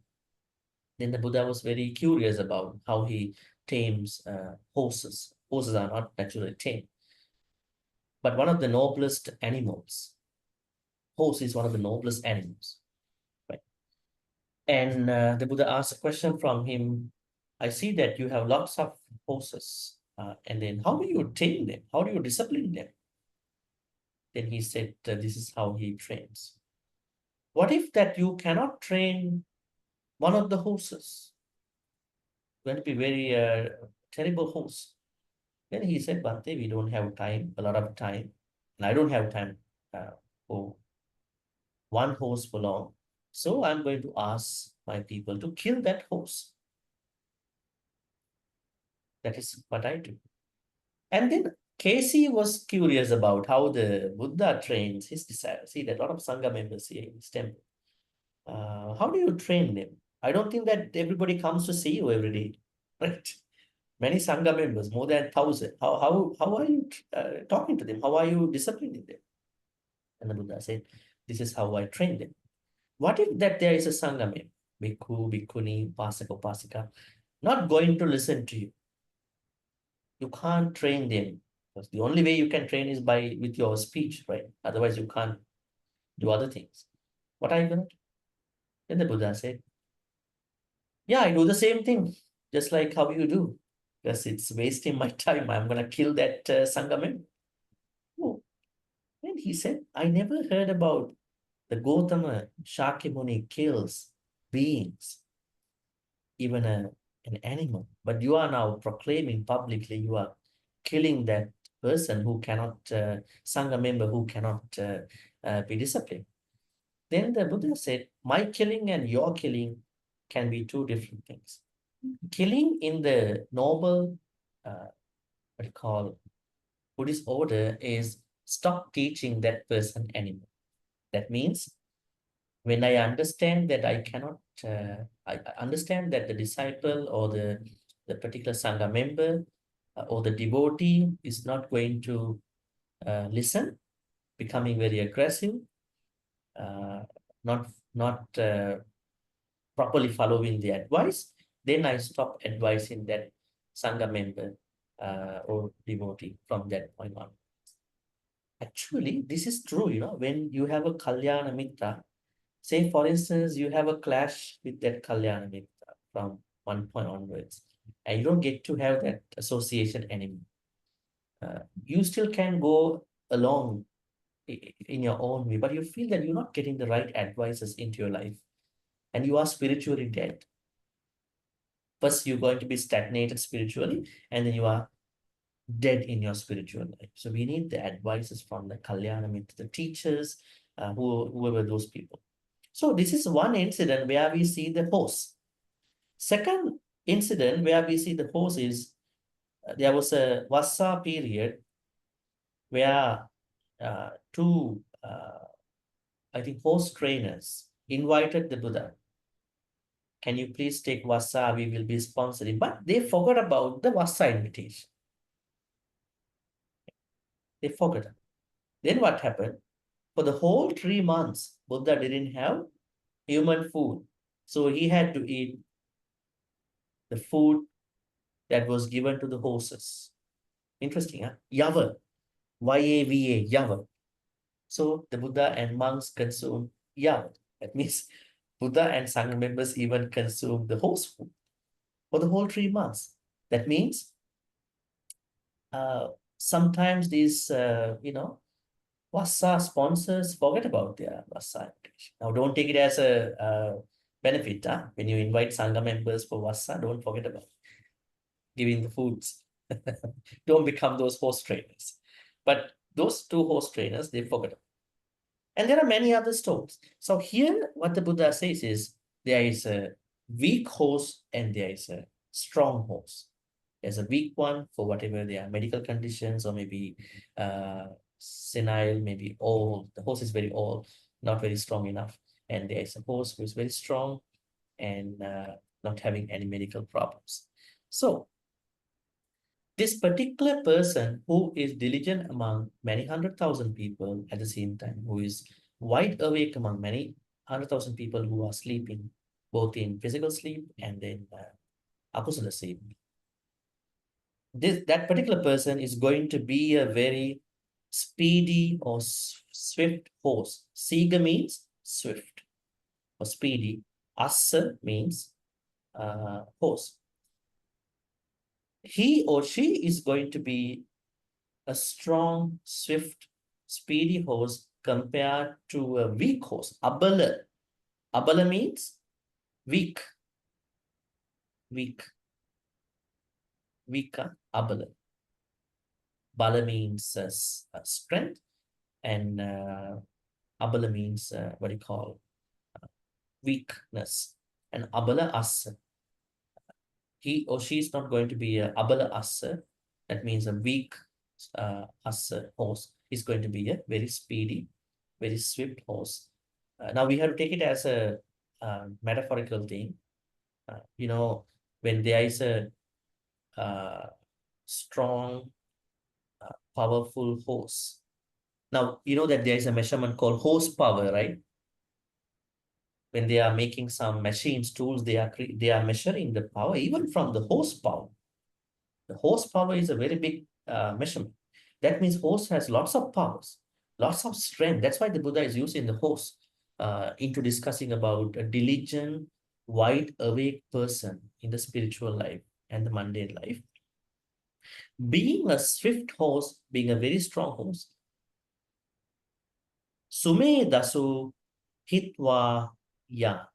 Then the Buddha was very curious about how he tames horses. Horses are not naturally tamed, but one of the noblest animals. Horse is one of the noblest animals. Right? And the Buddha asked a question from him. I see that you have lots of horses. And then how do you tame them? How do you discipline them? Then he said, this is how he trains. What if that you cannot train one of the horses? Going to be very terrible horse. Then he said, Bhante, we don't have time, a lot of time. And I don't have time for one horse for long. So I'm going to ask my people to kill that horse. That is what I do. And then Casey was curious about how the Buddha trains his disciples. See, there are a lot of Sangha members here in this temple. How do you train them? I don't think that everybody comes to see you every day, right? Many Sangha members, more than 1,000. How are you talking to them? How are you disciplining them? And the Buddha said, this is how I train them. What if that there is a Sangha member, Bhikkhu, Bhikkhuni, Upasaka, Upasika, not going to listen to you? You can't train them. Because the only way you can train is with your speech, right? Otherwise, you can't do other things. What are you going to do? Then the Buddha said, yeah, I do the same thing, just like how you do. Because it's wasting my time. I'm going to kill that Sangha member. Oh. And he said, I never heard about the Gautama Shakyamuni kills beings, even an animal. But you are now proclaiming publicly you are killing that person who cannot, Sangha member who cannot be disciplined. Then the Buddha said, my killing and your killing can be two different things. Killing in the normal, what you call Buddhist order is stop teaching that person anymore. That means when I understand that I cannot, I understand that the disciple or the particular Sangha member or the devotee is not going to listen, becoming very aggressive, not properly following the advice, then I stop advising that Sangha member or devotee from that point on. Actually, this is true, when you have a Kalyana Mitra, say for instance, you have a clash with that Kalyana Mitra from one point onwards, and you don't get to have that association anymore. You still can go along in your own way, but you feel that you're not getting the right advices into your life, and you are spiritually dead. First, you're going to be stagnated spiritually, and then you are dead in your spiritual life. So we need the advices from the Kalyana Mitra, the teachers, whoever those people. So this is one incident where we see the horse. Second incident where we see the horse is there was a Vassa period where two, I think, horse trainers invited the Buddha. Can you please take Vassa? We will be sponsoring. But they forgot about the Vassa invitation. They forgot. Then what happened? For the whole 3 months, Buddha didn't have human food. So he had to eat the food that was given to the horses. Interesting, huh? Yava. Y-A-V-A, Yava. So the Buddha and monks consume Yava. That means Buddha and Sangha members even consume the horse food for the whole 3 months. That means sometimes these, Vassa sponsors forget about their Vassa invitation. Now, don't take it as a benefit. When you invite Sangha members for Vassa, don't forget about giving the foods. Don't become those horse trainers. But those two horse trainers, they forget. And there are many other stories. So here, what the Buddha says is, there is a weak horse and there is a strong horse. There's a weak one for whatever their medical conditions or maybe senile, maybe old. The horse is very old, not very strong enough. And there is a horse who is very strong and not having any medical problems. So this particular person who is diligent among many 100,000 people at the same time, who is wide awake among many 100,000 people who are sleeping, both in physical sleep and in akusala sleep. That particular person is going to be a very speedy or swift horse. Siga means swift or speedy. Assa means horse. He or she is going to be a strong, swift, speedy horse compared to a weak horse. Abala. Abala means weak. Weak. Weaker. Abala. Bala means strength, and abala means what do you call weakness. And abala asa. He or she is not going to be a abala asa. That means a weak asa horse. Is going to be a very speedy, very swift horse. Now we have to take it as a metaphorical thing. When there is a strong, powerful horse. Now, you know that there is a measurement called horsepower, right? When they are making some machines, tools, they are measuring the power even from the horsepower. The horsepower is a very big measurement. That means horse has lots of powers, lots of strength. That's why the Buddha is using the horse into discussing about a diligent, wide awake person in the spiritual life and the mundane life. Being a swift horse, being a very strong horse, sume dasu hitwa yat.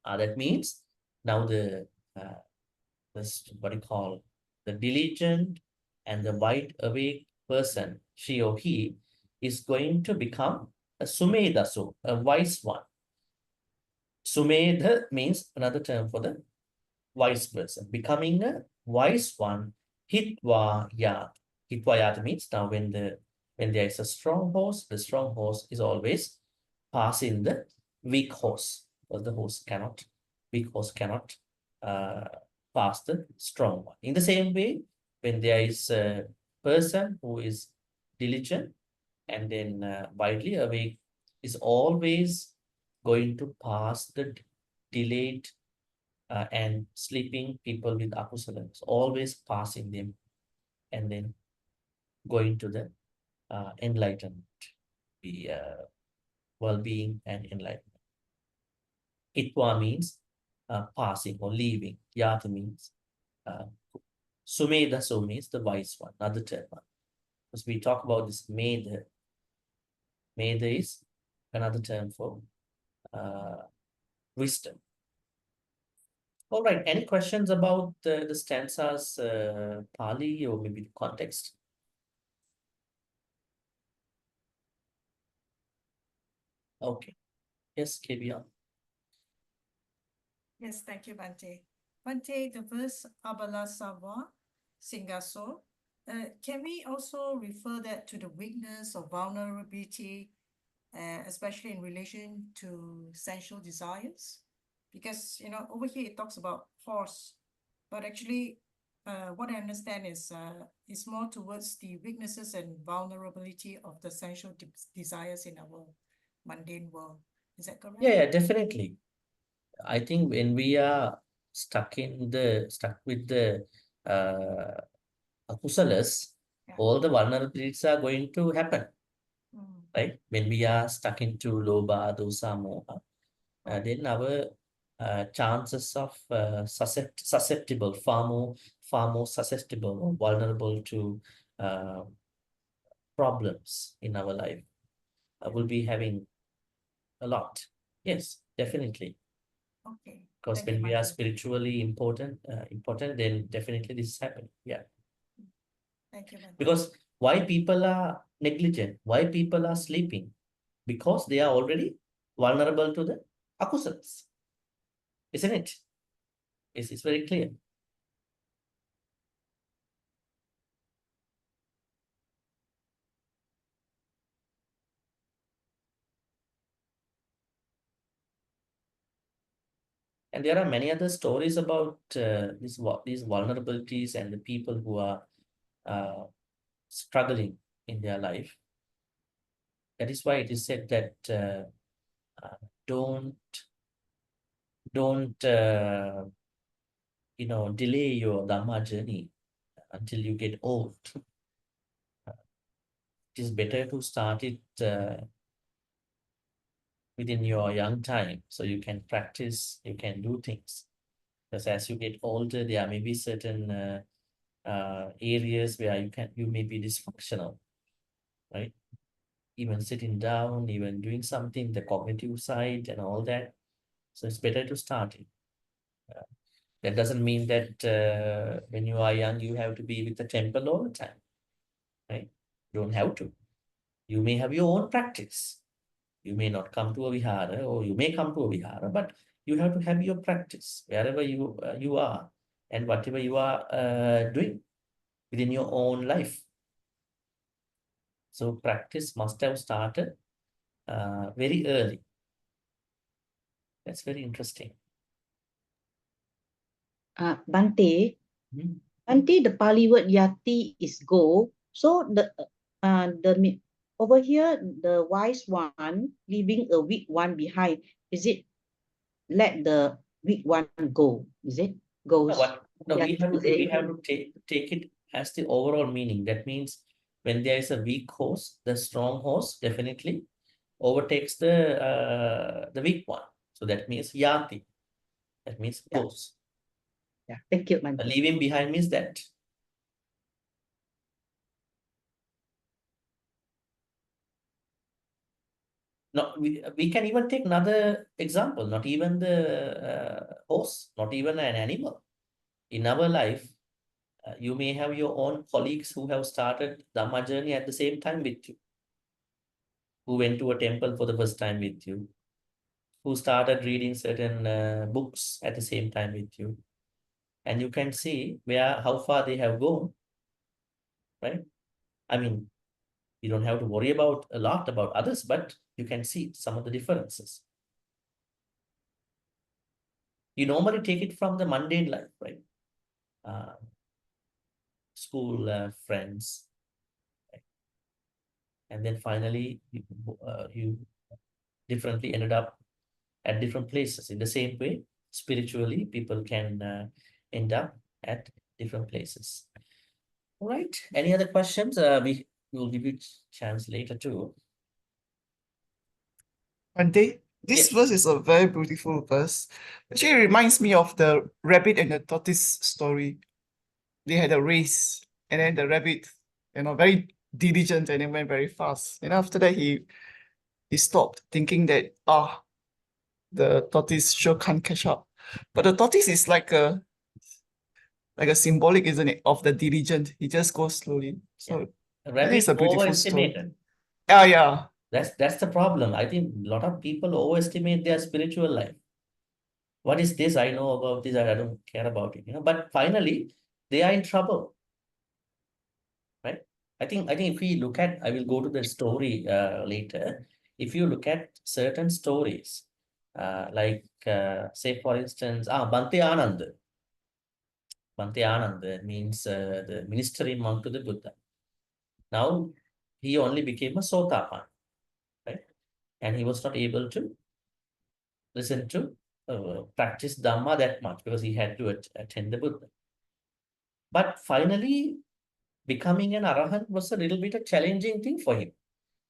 That means now the what you call the diligent and the wide awake person, she or he, is going to become a Sumedaso, a wise one. Sumedha means another term for the wise person. Becoming a wise one, hitva yat. Hitva yat means now when there is a strong horse, the strong horse is always passing the weak horse. Because the weak horse cannot pass the strong one. In the same way, when there is a person who is diligent and then widely awake, is always going to pass the delayed and sleeping people with akusalams, always passing them and then going to the enlightenment, the well-being and enlightenment. Itwa means passing or leaving. Yata means Sumedaso means the wise one, not the third one. Because we talk about this Medha. Medha is another term for wisdom. All right, any questions about the stanzas, Pali, or maybe the context? Okay. Yes, KBR. Yes, thank you, Bhante. Bhante, the verse Abala Sava Singaso, can we also refer that to the weakness or vulnerability, especially in relation to sensual desires? Because, over here it talks about horse, but actually what I understand is it's more towards the weaknesses and vulnerability of the sensual desires in our mundane world. Is that correct? Yeah, definitely. I think when we are stuck with the akusalas, all the vulnerabilities are going to happen. Right? When we are stuck into loba, dosa, moha, then our chances of susceptible, far more susceptible or vulnerable to problems in our life will be having a lot. Yes, definitely. Okay. Because when we are spiritually important, then definitely this is happening. Yeah. Thank you, Bhante. Because why people are negligent? Why people are sleeping? Because they are already vulnerable to the akusalas. Isn't it? It's very clear. And there are many other stories about these vulnerabilities and the people who are struggling in their life. That is why it is said that don't delay your Dhamma journey until you get old. It is better to start it within your young time, so you can practice, you can do things. Because as you get older, there may be certain areas where you may be dysfunctional, right? Even sitting down, even doing something, the cognitive side and all that. So it's better to start it. That doesn't mean that when you are young, you have to be with the temple all the time, right? You don't have to. You may have your own practice. You may not come to a vihara, or you may come to a vihara, but you have to have your practice wherever you are and whatever you are doing within your own life. So practice must have started very early. That's very interesting. Bhante, Bhante, the Pali word yati is go. So the over here, the wise one leaving a weak one behind. Is it let the weak one go? Is it goes? No, we have to take it as the overall meaning. That means when there is a weak horse, the strong horse definitely overtakes the weak one. So that means yati. That means goes. Yeah, thank you, Bhante. Leaving behind means that. No, we can even take another example, not even the horse, not even an animal. In our life, You may have your own colleagues who have started Dhamma journey at the same time with you, who went to a temple for the first time with you, who started reading certain books at the same time with you. And you can see how far they have gone, right? I mean, you don't have to worry about a lot about others, but you can see some of the differences. You normally take it from the mundane life, right? School friends, right? And then finally you differently ended up at different places. In the same way, spiritually, people can end up at different places. All right. Any other questions? We will give you chance later too. Bhante, this Yes. verse is a very beautiful verse. Actually, it reminds me of the rabbit and the tortoise story. They had a race, and then the rabbit, very diligent and then went very fast. And after that, he stopped, thinking that the tortoise sure can't catch up. But the tortoise is like a symbolic, isn't it, of the diligent. He just goes slowly. So I think it's Rabbit a beautiful story. overestimated. Yeah. That's the problem. I think a lot of people overestimate their spiritual life. What is this? I know about this. I don't care about it. But finally, they are in trouble. Right? I think if we look at, I will go to the story later. If you look at certain stories, say for instance, Bhante Anand. Bhante Anand means the ministry monk to the Buddha. Now, he only became a Sotapan, right? And he was not able to listen to practice Dhamma that much because he had to attend the Buddha. But finally, becoming an Arahant was a little bit a challenging thing for him.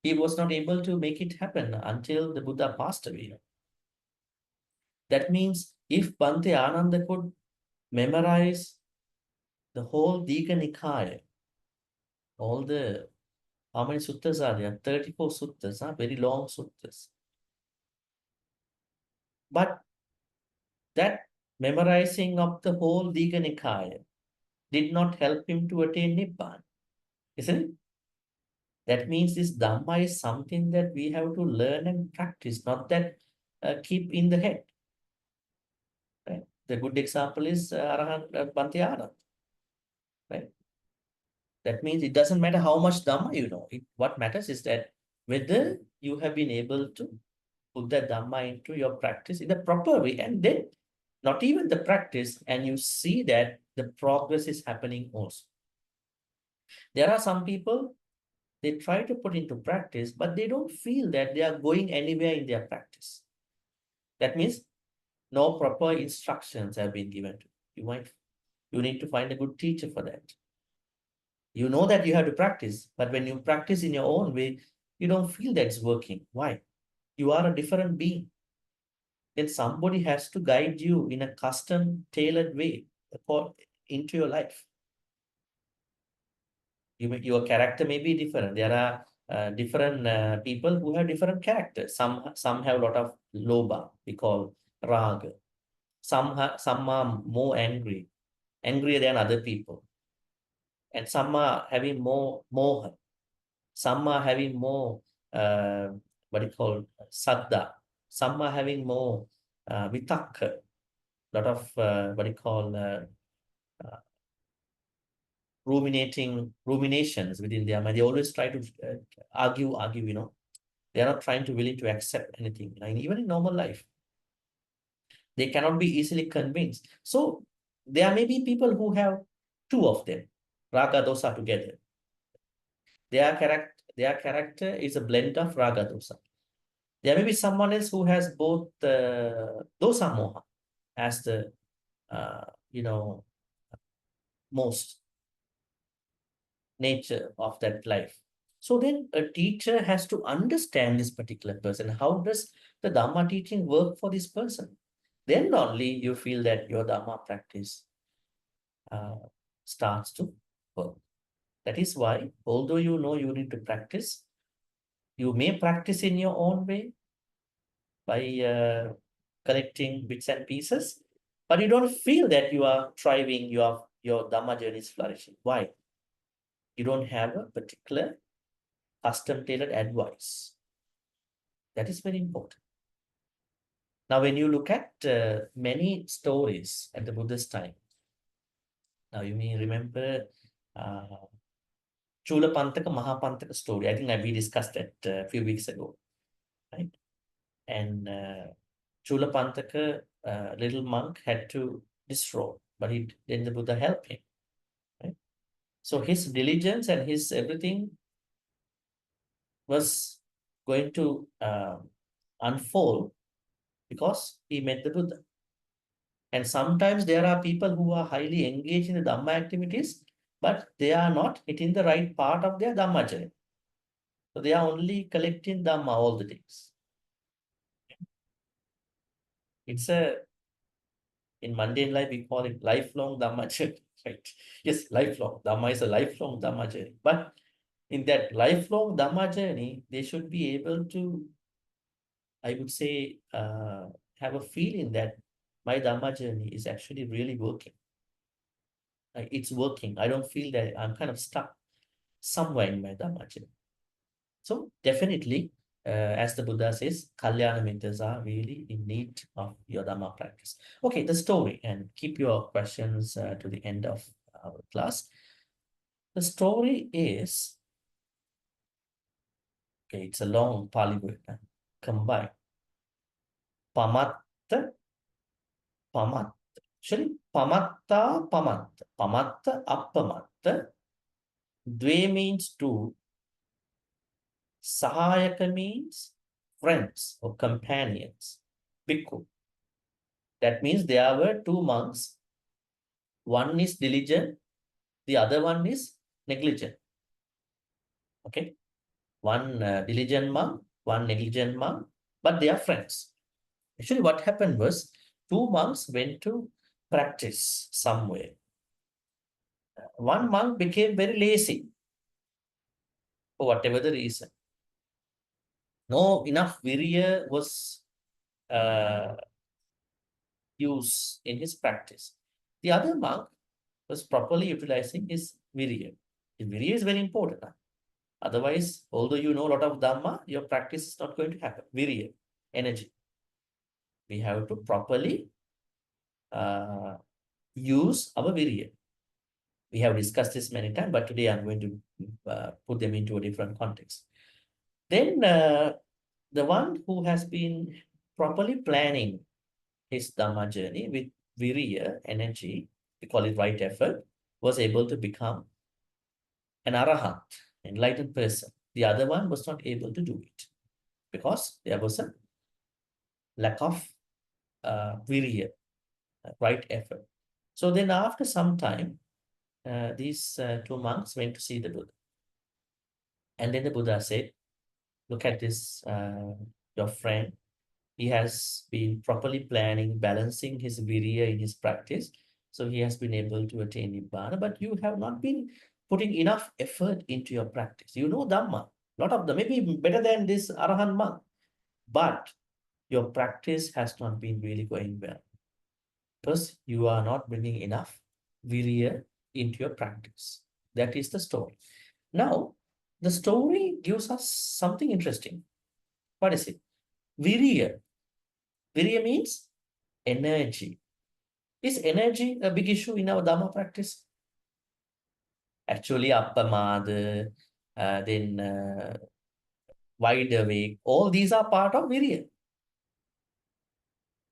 He was not able to make it happen until the Buddha passed away. That means if Bhante Ananda could memorize the whole Digha Nikaya, all the, how many suttas are there? 34 suttas, very long suttas. But that memorizing of the whole Digha Nikaya did not help him to attain Nibbana, isn't it? That means this Dhamma is something that we have to learn and practice, not that keep in the head. Right? The good example is Arahant Bhante Anand. Right? That means it doesn't matter how much Dhamma you know. What matters is that whether you have been able to put that Dhamma into your practice in the proper way, and then not even the practice, and you see that the progress is happening also. There are some people, they try to put into practice, but they don't feel that they are going anywhere in their practice. That means no proper instructions have been given to you. You need to find a good teacher for that. You know that you have to practice, but when you practice in your own way, you don't feel that it's working. Why? You are a different being. Then somebody has to guide you in a custom tailored way into your life. Your character may be different. There are different people who have different characters. Some have a lot of lobha, we call raga. Some are more angrier than other people. And some are having more moha. Some are having more saddha. Some are having more vitakka. Lot of ruminations within their mind. They always try to argue, They are not willing to accept anything. And even in normal life, they cannot be easily convinced. So there may be people who have two of them, raga dosa together. Their character is a blend of raga dosa. There may be someone else who has both dosa moha as the most nature of that life. So then a teacher has to understand this particular person. How does the Dhamma teaching work for this person? Then only you feel that your Dhamma practice starts to work. That is why, although you know you need to practice, you may practice in your own way by collecting bits and pieces, but you don't feel that you are thriving, you are your Dhamma journey is flourishing. Why? You don't have a particular custom-tailored advice. That is very important. Now, when you look at many stories at the Buddha's time, now you may remember Chulapantaka, Mahapantaka story. I think we discussed that a few weeks ago, right? And Chulapantaka, little monk, had to destroy, but then the Buddha helped him, right? So his diligence and his everything was going to unfold because he met the Buddha. And sometimes there are people who are highly engaged in the Dhamma activities, but they are not hitting the right part of their Dhamma journey. So they are only collecting Dhamma all the days. It's in mundane life, we call it lifelong Dhamma journey, right? Yes, lifelong. Dhamma is a lifelong Dhamma journey. But in that lifelong Dhamma journey, they should be able to, I would say, have a feeling that my Dhamma journey is actually really working. It's working. I don't feel that I'm kind of stuck somewhere in my Dhamma journey. So definitely, as the Buddha says, Kalyana Mitras are really in need of your Dhamma practice. Okay, the story, and keep your questions to the end of our class. The story is, okay, it's a long Pali word. Combine. Pamatta, pamatta. Actually, pamatta, pamatta. Pamatta, appamatta. Dve means two. Sahayaka means friends or companions. Bhikkhu. That means there were two monks. One is diligent, the other one is negligent. Okay. One diligent monk, one negligent monk, but they are friends. Actually, what happened was two monks went to practice somewhere. One monk became very lazy for whatever the reason. No enough virya was used in his practice. The other monk was properly utilizing his virya. His virya is very important. Otherwise, although you know a lot of Dhamma, your practice is not going to happen. Virya, energy. We have to properly use our virya. We have discussed this many times, but today I'm going to put them into a different context. Then the one who has been properly planning his Dhamma journey with virya, energy, we call it right effort, was able to become an arahant, enlightened person. The other one was not able to do it because there was a lack of virya, right effort. So then after some time, these two monks went to see the Buddha. And then the Buddha said, look at this, your friend. He has been properly planning, balancing his virya in his practice. So he has been able to attain Nibbana, but you have not been putting enough effort into your practice. You know Dhamma, a lot of them, maybe better than this Arahant monk, but your practice has not been really going well because you are not bringing enough virya into your practice. That is the story. Now, the story gives us something interesting. What is it? Virya. Virya means energy. Is energy a big issue in our Dhamma practice? Actually, appamada, then wide awake, all these are part of virya.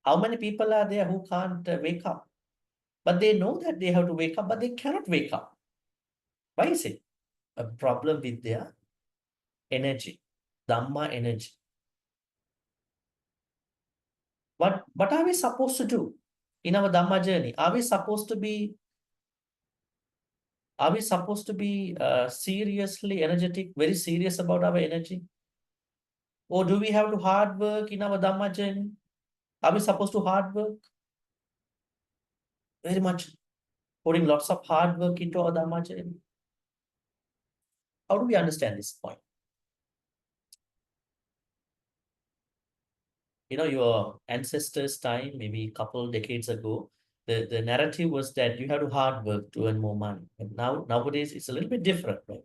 How many people are there who can't wake up? But they know that they have to wake up, but they cannot wake up. Why is it? A problem with their energy, Dhamma energy. What are we supposed to do in our Dhamma journey? Are we supposed to be seriously energetic, very serious about our energy? Or do we have to hard work in our Dhamma journey? Are we supposed to hard work? Very much. Putting lots of hard work into our Dhamma journey. How do we understand this point? You know, your ancestors' time, maybe a couple decades ago, the narrative was that you have to hard work to earn more money. And nowadays it's a little bit different, right?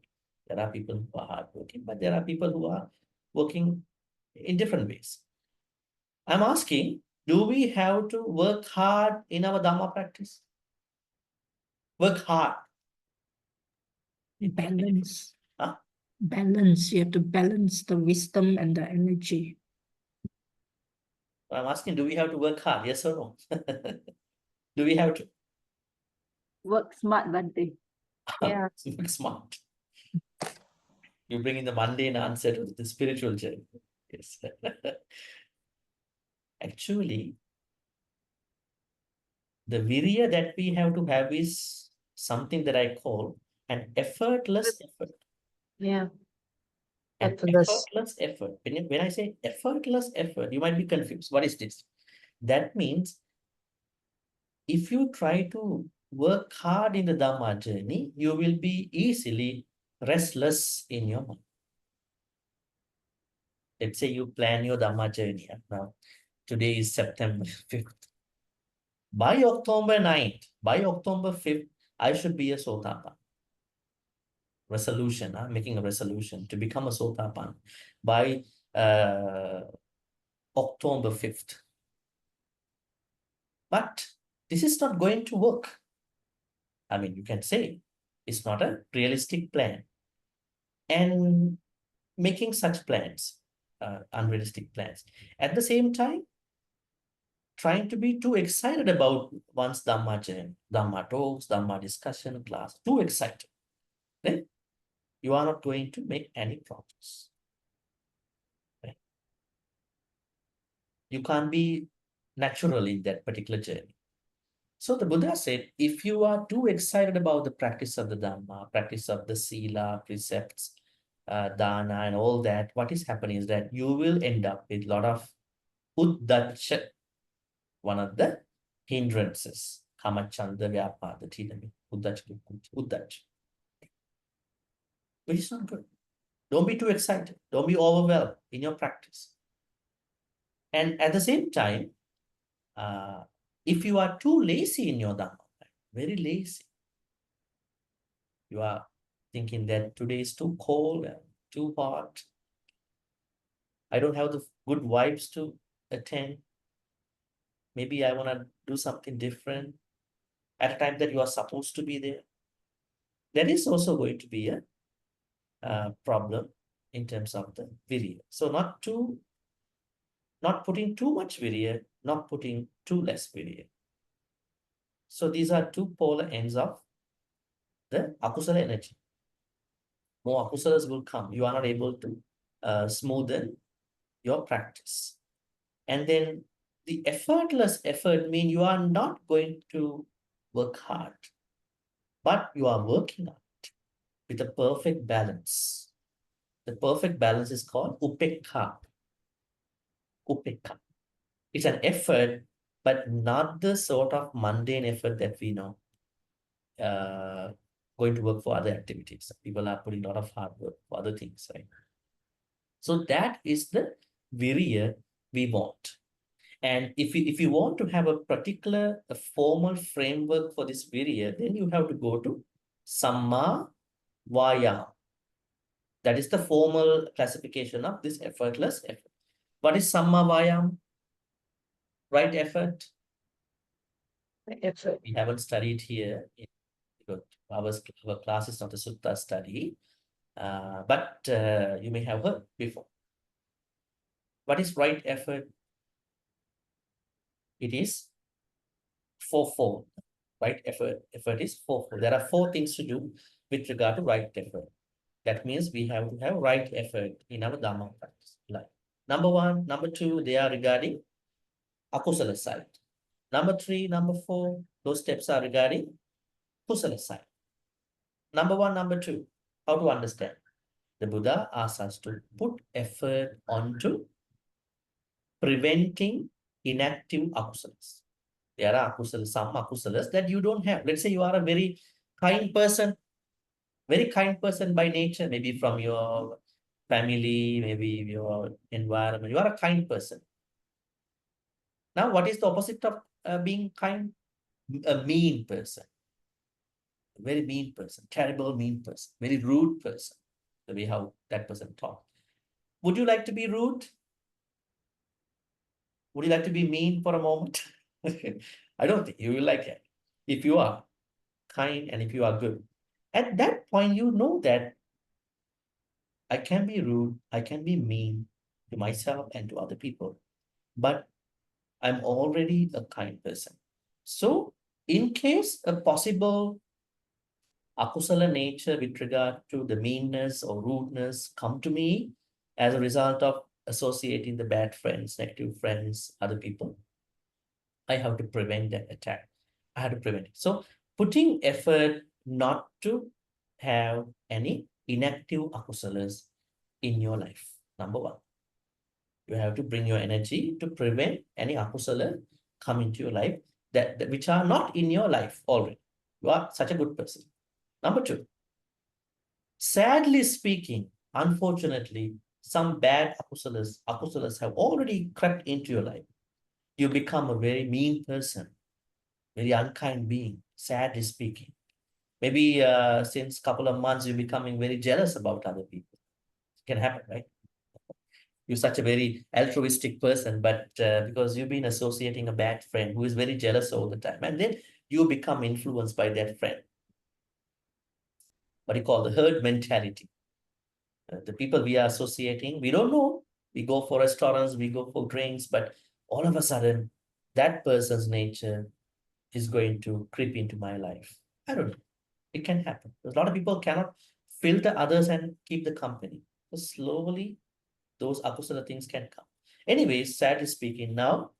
There are people who are hardworking, but there are people who are working in different ways. I'm asking, do we have to work hard in our Dhamma practice? Work hard. Balance. Huh? Balance. You have to balance the wisdom and the energy. I'm asking, do we have to work hard? Yes or no? Do we have to? Work smart, Bhante. Yeah. Work smart. You bring in the mundane answer to the spiritual journey. Yes. Actually, the virya that we have to have is something that I call an effortless effort. Yeah. An Effortless. effortless effort. When I say effortless effort, you might be confused. What is this? That means if you try to work hard in the Dhamma journey, you will be easily restless in your mind. Let's say you plan your Dhamma journey. Now, today is September 5th. By October 9th, by October 5th, I should be a Sotapan. Resolution, making a resolution to become a Sotapan by October 5th. But this is not going to work. I mean, you can say it's not a realistic plan. And making such plans, unrealistic plans. At the same time, trying to be too excited about one's Dhamma journey, Dhamma talks, Dhamma discussion, class, too excited. Then you are not going to make any progress. Right? You can't be natural in that particular journey. So the Buddha said, if you are too excited about the practice of the Dhamma, practice of the Sila, precepts, Dana and all that, what is happening is that you will end up with a lot of Uddacha, one of the hindrances. Kamachanda, Vyapada, Tidami, Uddacha. Which is not good. Don't be too excited. Don't be overwhelmed in your practice. And at the same time, if you are too lazy in your Dhamma, very lazy, you are thinking that today is too cold and too hot. I don't have the good vibes to attend. Maybe I want to do something different at a time that you are supposed to be there. That is also going to be a problem in terms of the virya. So not putting too much virya, not putting too less virya. So these are two polar ends of the akusala energy. More akusalas will come. You are not able to smoothen your practice. And then the effortless effort means you are not going to work hard, but you are working hard with a perfect balance. The perfect balance is called upekha. Upekha. It's an effort, but not the sort of mundane effort that we know. Going to work for other activities. People are putting a lot of hard work for other things, right? So that is the virya we want. And if you want to have a particular formal framework for this virya, then you have to go to Samma Vayam. That is the formal classification of this effortless effort. What is Samma Vayam? Right effort? Effort. We haven't studied here. Our class is not a sutta study, but you may have heard before. What is right effort? It is fourfold. Right effort is fourfold. There are four things to do with regard to right effort. That means we have to have right effort in our Dhamma practice. Like number one, number two, they are regarding akusala side. Number three, number four, those steps are regarding kusala side. Number one, number two, how to understand? The Buddha asks us to put effort onto preventing inactive akusalas. There are akusalas, some akusalas that you don't have. Let's say you are a very kind person by nature, maybe from your family, maybe your environment. You are a kind person. Now, what is the opposite of being kind? a mean person, a very mean person, terrible mean person, very rude person, the way how that person talks. Would you like to be rude? Would you like to be mean for a moment? I don't think you will like it. If you are kind and if you are good, at that point, you know that I can be rude, I can be mean to myself and to other people, but I'm already a kind person. So, in case a possible akusala nature with regard to the meanness or rudeness come to me as a result of associating the bad friends, negative friends, other people, I have to prevent that attack. I have to prevent it. So, putting effort not to have any inactive akusalas in your life. Number one, you have to bring your energy to prevent any akusala come into your life that which are not in your life already. You are such a good person. Number two, sadly speaking, unfortunately, some bad akusalas have already crept into your life. You become a very mean person, very unkind being, sadly speaking. Maybe since a couple of months, you're becoming very jealous about other people. It can happen, right? You're such a very altruistic person, but because you've been associating a bad friend who is very jealous all the time, and then you become influenced by that friend. What you call the herd mentality. The people we are associating, we don't know. We go for restaurants, we go for drinks, but all of a sudden, that person's nature is going to creep into my life. I don't know. It can happen. A lot of people cannot filter others and keep the company. So slowly, those akusala things can come. Anyways, sadly speaking, now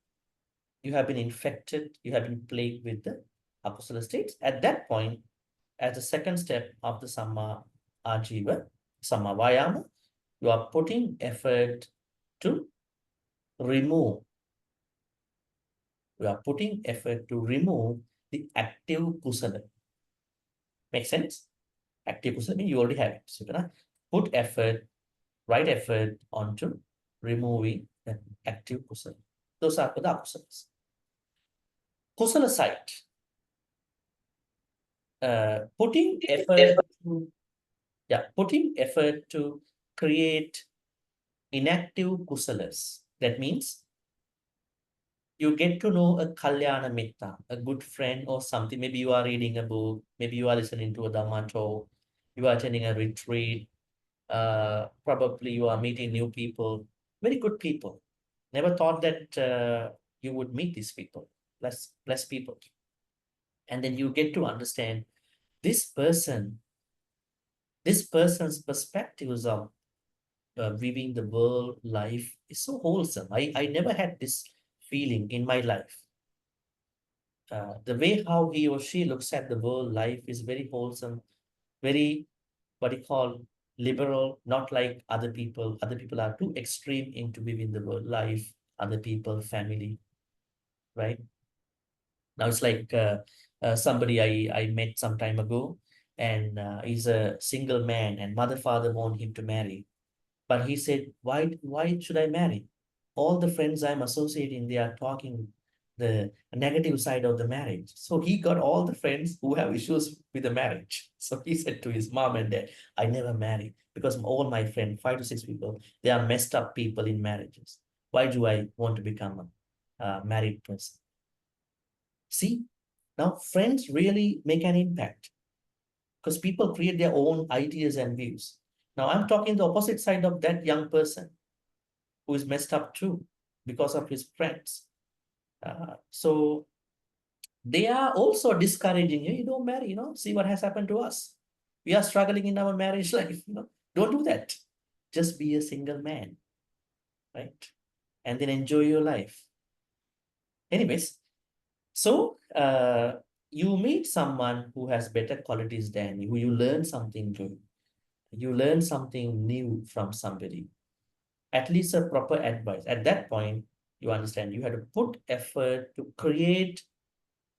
you have been infected, you have been plagued with the akusala states. At that point, as the second step of the Samma Ajiva, Samma Vayama, you are putting effort to remove. You are putting effort to remove the active kusala. Make sense? Active kusala means you already have it. So you're gonna put effort, right effort onto removing the active kusala. Those are the akusalas. Kusala side. Putting effort to create inactive kusalas. That means you get to know a kalyana mitta, a good friend or something. Maybe you are reading a book, maybe you are listening to a Dhamma talk, you are attending a retreat, probably you are meeting new people, very good people. Never thought that you would meet these people, less people. And then you get to understand this person's perspectives of viewing the world life is so wholesome. I never had this feeling in my life. The way how he or she looks at the world life is very wholesome, very, what you call, liberal, not like other people. Other people are too extreme into viewing the world life, other people, family, right? Now it's like somebody I met some time ago, and he's a single man, and mother, father want him to marry. But he said, why should I marry? All the friends I'm associating, they are talking the negative side of the marriage. So he got all the friends who have issues with the marriage. So he said to his mom and dad, I never marry because all my friends, 5 to 6 people, they are messed up people in marriages. Why do I want to become a married person? See, now friends really make an impact because people create their own ideas and views. Now I'm talking the opposite side of that young person who is messed up too because of his friends. So they are also discouraging you. You don't marry, see what has happened to us. We are struggling in our marriage life, don't do that. Just be a single man, right? And then enjoy your life. Anyways, so you meet someone who has better qualities than you, who you learn something good. You learn something new from somebody. At least a proper advice. At that point, you understand you have to put effort to create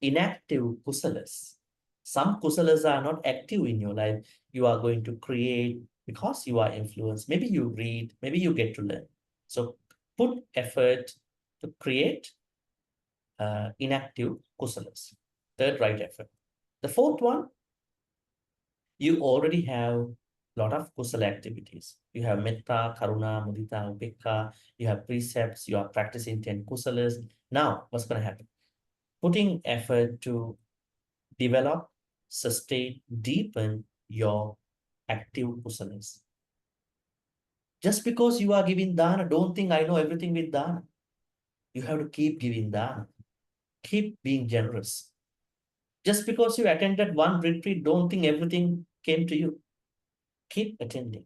inactive kusalas. Some kusalas are not active in your life. You are going to create because you are influenced. Maybe you read, maybe you get to learn. So put effort to create inactive kusalas. third right effort. The fourth one, you already have a lot of kusala activities. You have metta, karuna, mudita, upekka. You have precepts. You are practicing 10 kusalas. Now, what's going to happen? Putting effort to develop, sustain, deepen your active kusalas. Just because you are giving dana, don't think I know everything with dana. You have to keep giving dana. Keep being generous. Just because you attended one retreat, don't think everything came to you. Keep attending.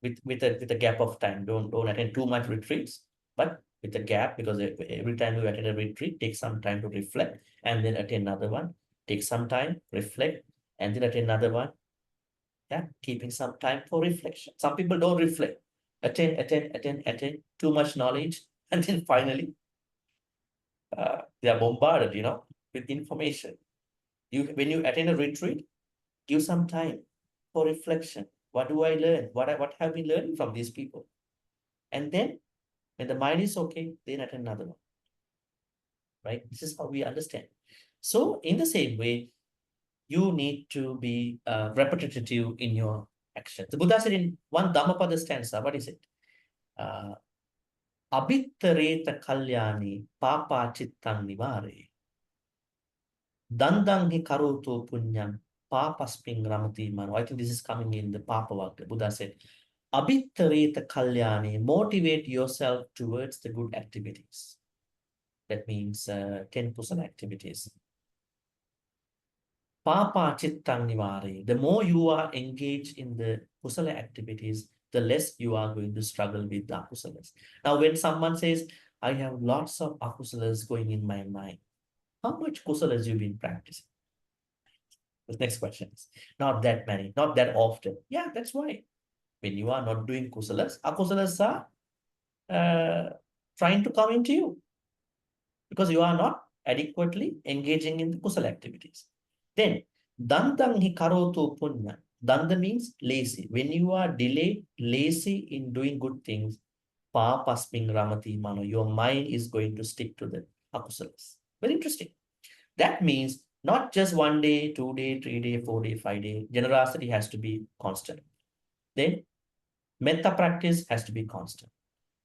With a gap of time. Don't attend too much retreats, but with a gap, because every time you attend a retreat, take some time to reflect and then attend another one. Take some time, reflect, and then attend another one. Yeah, keeping some time for reflection. Some people don't reflect. Attend, too much knowledge, and then finally they are bombarded, with information. When you attend a retreat, give some time for reflection. What do I learn? What have we learned from these people? And then when the mind is okay, then attend another one. Right? This is how we understand. So in the same way, you need to be repetitive in your action. The Buddha said in one Dhammapada stanza, what is it? Abhittareta kalyani papa chittang nivare. Dandang hi karoto punyam papasping ramati mano. I think this is coming in the Papa Vagga. Buddha said, Abhittareta kalyani, motivate yourself towards the good activities. That means 10 kusala activities. Papa chittang nivare. The more you are engaged in the kusala activities, the less you are going to struggle with the akusalas. Now, when someone says, I have lots of akusalas going in my mind, how much kusalas you've been practicing? The next question is, not that many, not that often. Yeah, that's why. When you are not doing kusalas, akusalas are trying to come into you because you are not adequately engaging in the kusala activities. Then, dandang hi karotu punya. Danda means lazy. When you are delayed, lazy in doing good things, papasping ramati mano, your mind is going to stick to the akusalas. Very interesting. That means not just 1 day, 2 day, 3 day, 4 day, 5 day. Generosity has to be constant. Then metta practice has to be constant.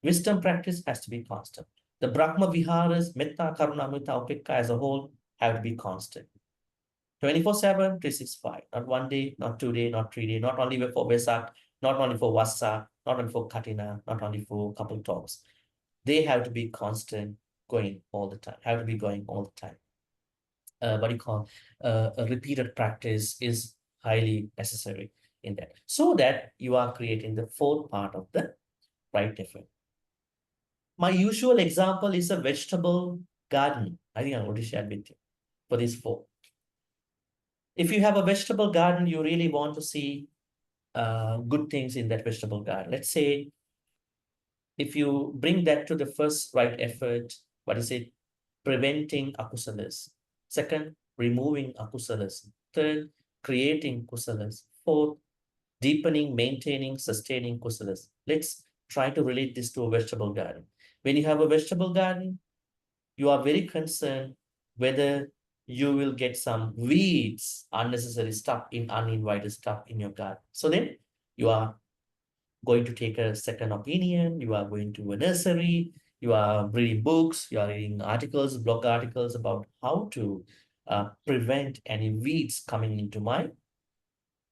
Wisdom practice has to be constant. The Brahma Viharas, metta, karuna, mudita, upekka as a whole have to be constant. 24/7, 365. Not 1 day, not 2 day, not 3 day, not only for Vesak, not only for Vassa, not only for Katina, not only for couple talks. They have to be constant, going all the time, have to be going all the time. A repeated practice is highly necessary in that, so that you are creating the fourth part of the right effort. My usual example is a vegetable garden. I think I already shared with you for these four. If you have a vegetable garden, you really want to see good things in that vegetable garden. Let's say if you bring that to the first right effort, what is it? Preventing akusalas. Second, removing akusalas. Third, creating kusalas. Fourth, deepening, maintaining, sustaining kusalas. Let's try to relate this to a vegetable garden. When you have a vegetable garden, you are very concerned whether you will get some weeds, unnecessary stuff, uninvited stuff in your garden. So then you are going to take a second opinion, you are going to a nursery, you are reading books, you are reading articles, blog articles about how to prevent any weeds coming into my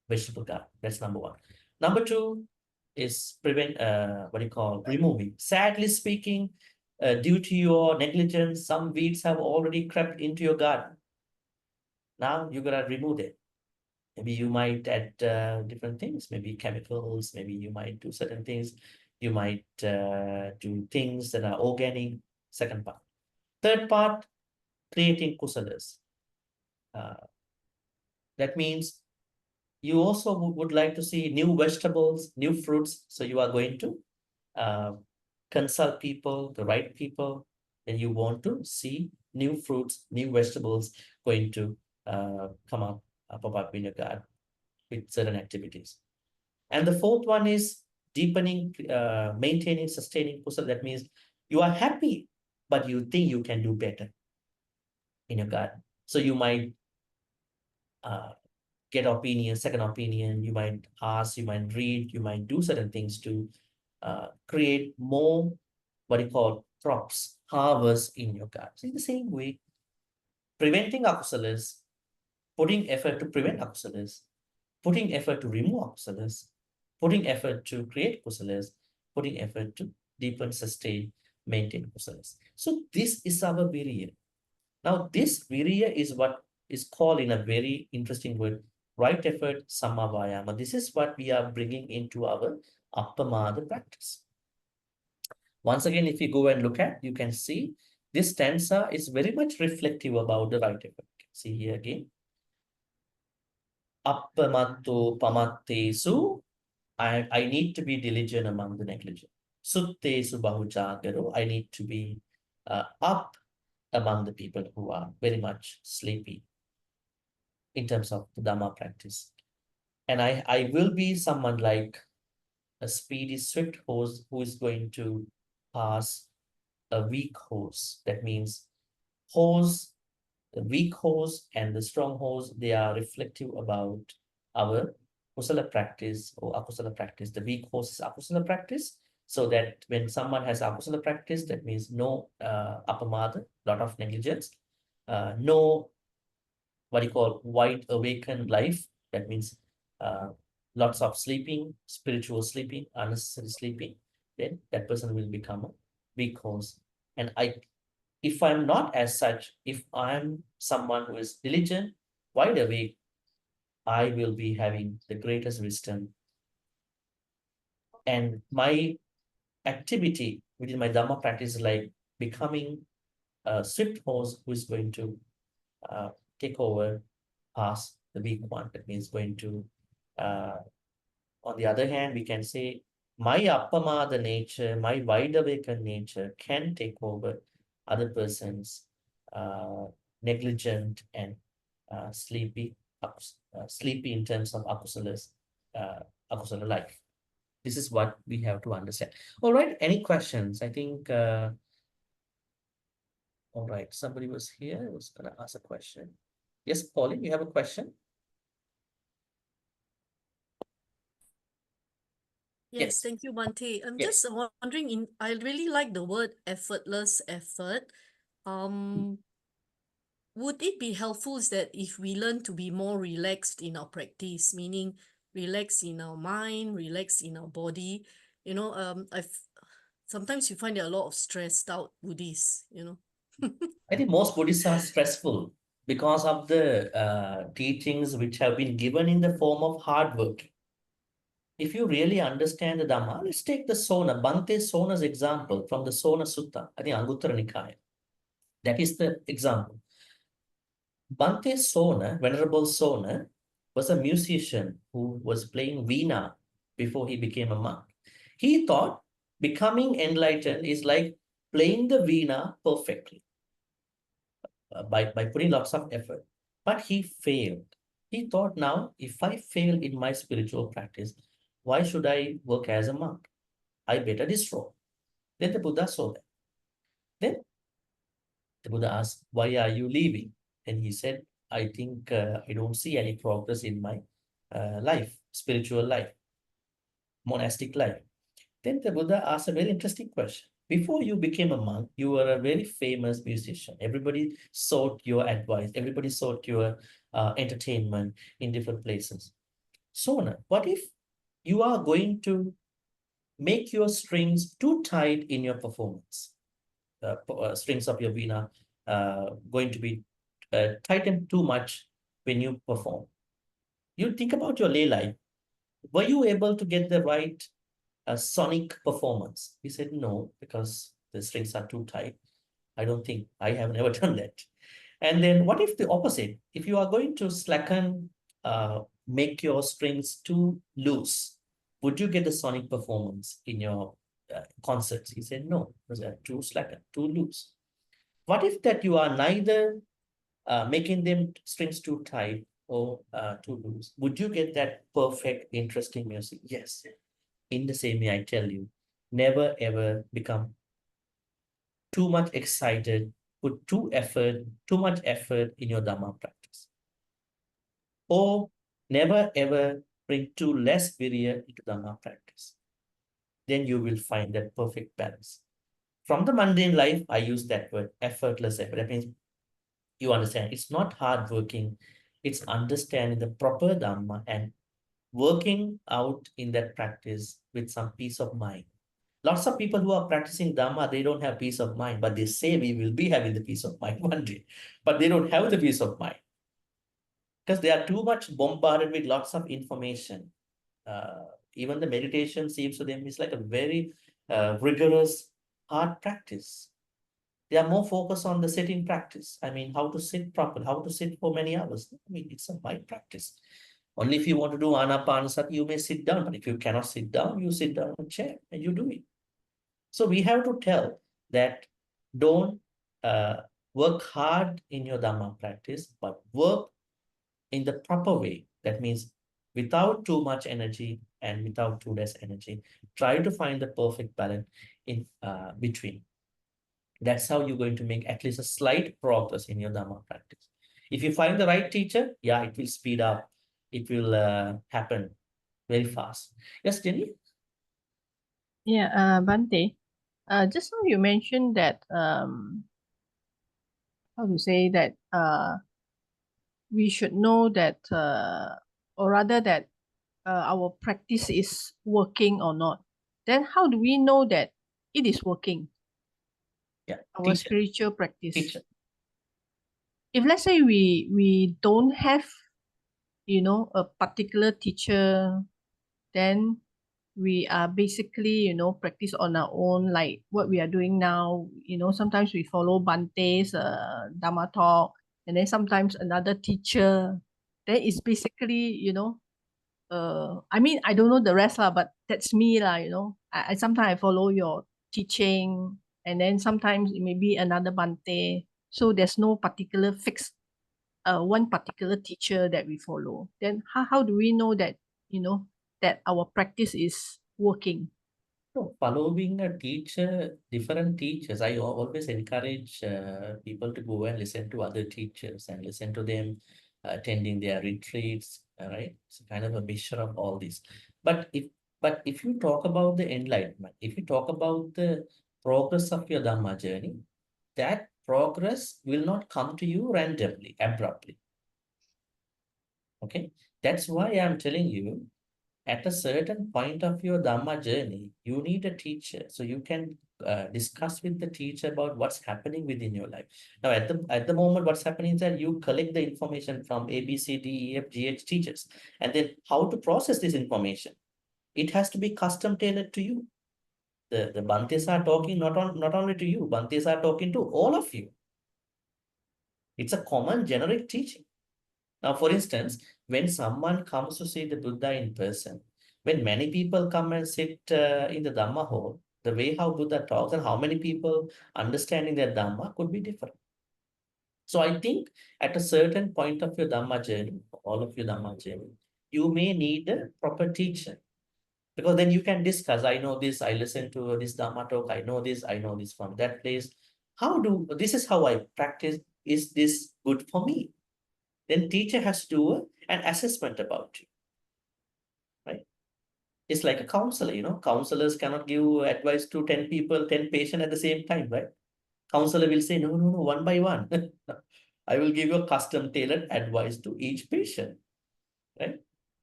vegetable garden. That's number one. Number two is removing. Sadly speaking, due to your negligence, some weeds have already crept into your garden. Now you gotta remove them. Maybe you might add different things, maybe chemicals, maybe you might do certain things. You might do things that are organic, second part. Third part, creating kusalas. That means you also would like to see new vegetables, new fruits. So you are going to consult people, the right people, and you want to see new fruits, new vegetables going to pop up in your garden with certain activities. And the fourth one is deepening, maintaining, sustaining kusala. That means you are happy, but you think you can do better. in your garden. So you might get opinion, second opinion, you might ask, you might read, you might do certain things to create more, what you call, crops, harvest in your garden. So in the same way, preventing akusalas, putting effort to prevent akusalas, putting effort to remove akusalas, putting effort to create kusalas, putting effort to deepen, sustain, maintain kusalas. So this is our virya. Now this virya is what is called in a very interesting word, right effort, samavayama. This is what we are bringing into our appamada practice. Once again, if you go and look at, you can see this stanza is very much reflective about the right effort. See here again. Appamato pamattesu, I need to be diligent among the negligent. Suttesu bahujagaro, I need to be up among the people who are very much sleepy in terms of the Dhamma practice. And I will be someone like a speedy, swift horse who is going to pass a weak horse. That means horse, the weak horse and the strong horse, they are reflective about our kusala practice or akusala practice. The weak horse is akusala practice. So that when someone has akusala practice, that means no appamada, lot of negligence, no what you call wide awakened life. That means lots of sleeping, spiritual sleeping, unnecessary sleeping. Then that person will become a weak horse. And if I'm not as such, if I'm someone who is diligent, wide awake, I will be having the greatest wisdom. And my activity within my Dhamma practice is like becoming a swift horse who is going to take over past the weak one. That means going to, on the other hand, we can say my appamada nature, my wide awakened nature can take over other person's negligent and sleepy in terms of akusala life. This is what we have to understand. All right, any questions? I think, all right, somebody was here, was going to ask a question. Yes, Pauline, you have a question? Yes, thank you, Bhante. I'm just wondering, I really like the word effortless effort. Would it be helpful is that if we learn to be more relaxed in our practice, meaning relax in our mind, relax in our body, sometimes you find there are a lot of stressed out Buddhists, I think most Buddhists are stressful because of the teachings which have been given in the form of hard work. If you really understand the Dhamma, let's take the Sona, Bhante Sona's example from the Sona Sutta, I think Anguttara Nikaya. That is the example. Bhante Sona, Venerable Sona, was a musician who was playing Veena before he became a monk. He thought becoming enlightened is like playing the Veena perfectly by putting lots of effort. But he failed. He thought, now, if I fail in my spiritual practice, why should I work as a monk? I better destroy. Then the Buddha saw that. Then the Buddha asked, why are you leaving? And he said, I think I don't see any progress in my life, spiritual life, monastic life. Then the Buddha asked a very interesting question. Before you became a monk, you were a very famous musician. Everybody sought your advice. Everybody sought your entertainment in different places. So, what if you are going to make your strings too tight in your performance? Strings of your veena going to be tightened too much when you perform. You think about your lay life. Were you able to get the right sonic performance? He said, no, because the strings are too tight. I don't think, I have never done that. And then what if the opposite? If you are going to slacken, make your strings too loose, would you get the sonic performance in your concerts? He said, no, because they're too slacken, too loose. What if that you are neither making them strings too tight or too loose? Would you get that perfect, interesting music? Yes. In the same way, I tell you, never ever become too much excited put too much effort in your Dhamma practice. Or never ever bring too less virya into Dhamma practice. Then you will find that perfect balance. From the mundane life, I use that word, effortless effort. That means you understand, it's not hard working, it's understanding the proper Dhamma and working out in that practice with some peace of mind. Lots of people who are practicing Dhamma, they don't have peace of mind, but they say we will be having the peace of mind one day, but they don't have the peace of mind because they are too much bombarded with lots of information. Even the meditation seems to them is like a very rigorous, hard practice. They are more focused on the sitting practice. I mean, how to sit properly, how to sit for many hours. I mean, it's a mind practice. Only if you want to do anapanasati, you may sit down. But if you cannot sit down, you sit down on a chair and you do it. So we have to tell that don't work hard in your Dhamma practice, but work in the proper way. That means without too much energy and without too less energy. Try to find the perfect balance in between. That's how you're going to make at least a slight progress in your Dhamma practice. If you find the right teacher, yeah, it will speed up. It will happen very fast. Yes, Jenny? Yeah, Bhante, just now you mentioned that how to say that we should know that or rather that our practice is working or not. Then how do we know that it is working? Yeah, Our teacher. spiritual practice. Teacher. If let's say we don't have, you know, a particular teacher, then we are basically, you know, practice on our own, like what we are doing now. You know, sometimes we follow Bhante's Dhamma talk, and then sometimes another teacher. Then it's basically, you know, I mean, I don't know the rest lah, but that's me lah, you know. I sometimes I follow your teaching, and then sometimes it may be another Bhante. So there's no particular fixed one particular teacher that we follow. Then how do we know that, you know, that our practice is working? So following a teacher, different teachers, I always encourage people to go and listen to other teachers and listen to them attending their retreats, right? It's kind of a mixture of all this. But if you talk about the enlightenment, if you talk about the progress of your Dhamma journey, that progress will not come to you randomly, abruptly. Okay, that's why I'm telling you, at a certain point of your Dhamma journey, you need a teacher. So you can discuss with the teacher about what's happening within your life. Now, at the moment, what's happening is that you collect the information from A, B, C, D, E, F, G, H teachers. And then how to process this information. It has to be custom tailored to you. The Bhantes are talking not only to you, Bhantes are talking to all of you. It's a common generic teaching. Now, for instance, when someone comes to see the Buddha in person, when many people come and sit in the Dhamma hall, the way how Buddha talks and how many people understanding their Dhamma could be different. So I think at a certain point of your Dhamma journey, all of your Dhamma journey, you may need a proper teacher. Because then you can discuss, I know this, I listen to this Dhamma talk, I know this from that place. This is how I practice, is this good for me? Then teacher has to do an assessment about you, right? It's like a counselor, you know, counselors cannot give advice to 10 people, 10 patients at the same time, right? Counselor will say, no, one by one. I will give you a custom tailored advice to each patient, right?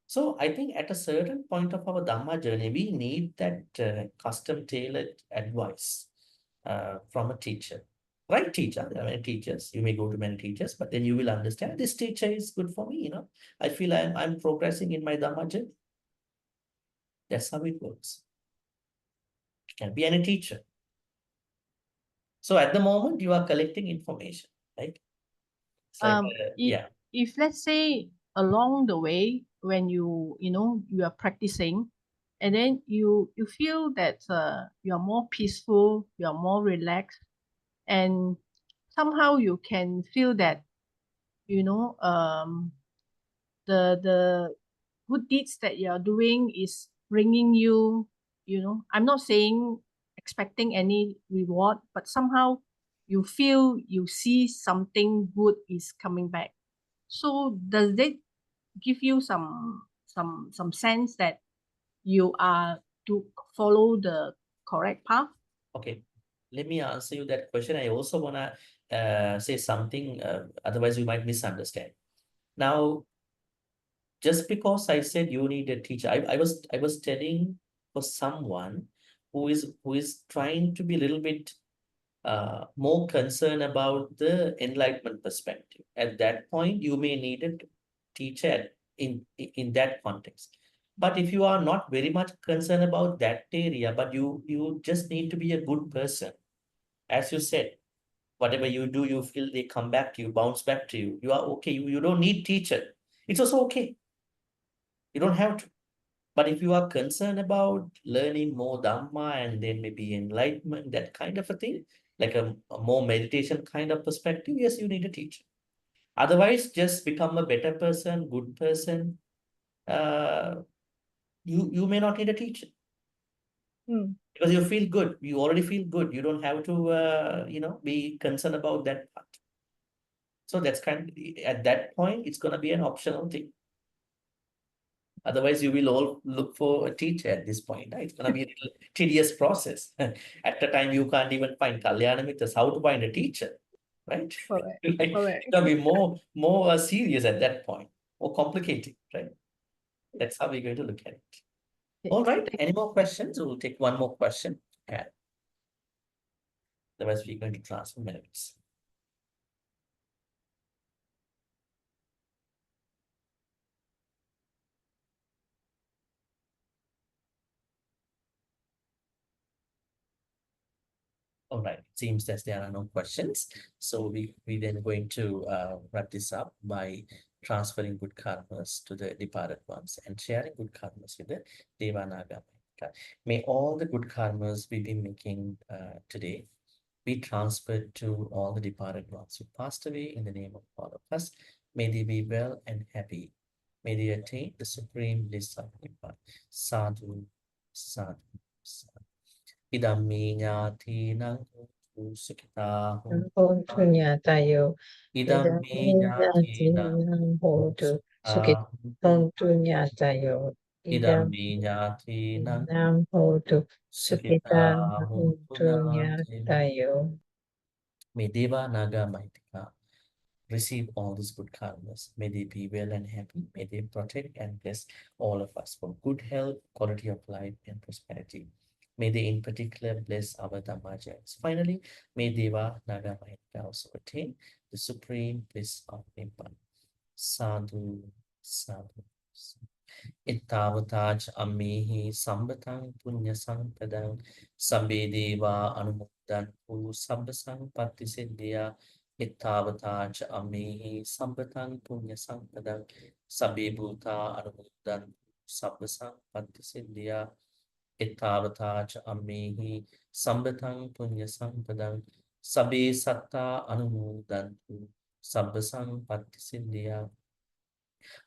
So I think at a certain point of our Dhamma journey, we need that custom tailored advice from a teacher. Right teacher, there are many teachers. You may go to many teachers, but then you will understand this teacher is good for me, you know. I feel I'm progressing in my Dhamma journey. That's how it works. It can be any teacher. So at the moment, you are collecting information, right? It's like, yeah. If let's say along the way, when you know, you are practicing, and then you feel that you are more peaceful, you are more relaxed, and somehow you can feel that, you know, the good deeds that you are doing is bringing you, you know, I'm not saying expecting any reward, but somehow you feel you see something good is coming back. So does that give you some sense that you are to follow the correct path? Okay, let me answer you that question. I also wanna say something, otherwise you might misunderstand. Now, just because I said you need a teacher, I was telling for someone who is trying to be a little bit more concerned about the enlightenment perspective. At that point, you may need a teacher in that context. But if you are not very much concerned about that area, but you just need to be a good person, as you said, whatever you do, you feel they come back to you, bounce back to you. You are okay. You don't need teacher. It's also okay. You don't have to. But if you are concerned about learning more Dhamma and then maybe enlightenment, that kind of a thing, like a more meditation kind of perspective, yes, you need a teacher. Otherwise, just become a better person, good person. You may not need a teacher because you feel good. You already feel good. You don't have to, be concerned about that part. So that's at that point, it's going to be an optional thing. Otherwise, you will all look for a teacher at this point. Right? It's going to be a little tedious process. At the time, you can't even find Kalyana Mitras, how to find a teacher, right? Correct. Like, Correct. it's going to be more serious at that point, more complicated, right? That's how we're going to look at it. All right. Any more questions? We'll take one more question. Okay. Otherwise, we're going to transfer minutes. All right, it seems that there are no questions. So we then going to wrap this up by transferring good karmas to the departed ones and sharing good karmas with the Devanaga. May all the good karmas we've been making today be transferred to all the departed ones who passed away in the name of all of us. May they be well and happy. May they attain the supreme bliss of Nibbana. Sadhu, sadhu, sadhu. Idammi ñātīnaṁ hōntu sukhitāh hōntu. Hontu ñātayo. Idammi ñātīnaṁ Hotu sukhitāh hōntu. Hontu ñātayo. Idammi ñātīnaṁ Nam hotu sukhitāh Sukhitam hōntu Hontu ñātīnaṁ. ñātayo. May Deva Naga Maitika receive all these good karmas. May they be well and happy. May they protect and bless all of us for good health, quality of life, and prosperity. May they in particular bless our Dhammajans. Finally, may Deva Naga Mahika also attain the supreme bliss of Nibbana. Sadhu, sadhu, sadhu. Ittavataj ammehi sambatang punya sampadang sabbe deva anumodantu sabba sampatti siddhya. Ittavataj ammehi sambatang punya sampadang sabbe bhuta anumodantu sabba sampatti siddhya. Ittavataj ammehi sambatang punya sampadang sabbe satta anumodantu sabba sampatti siddhya.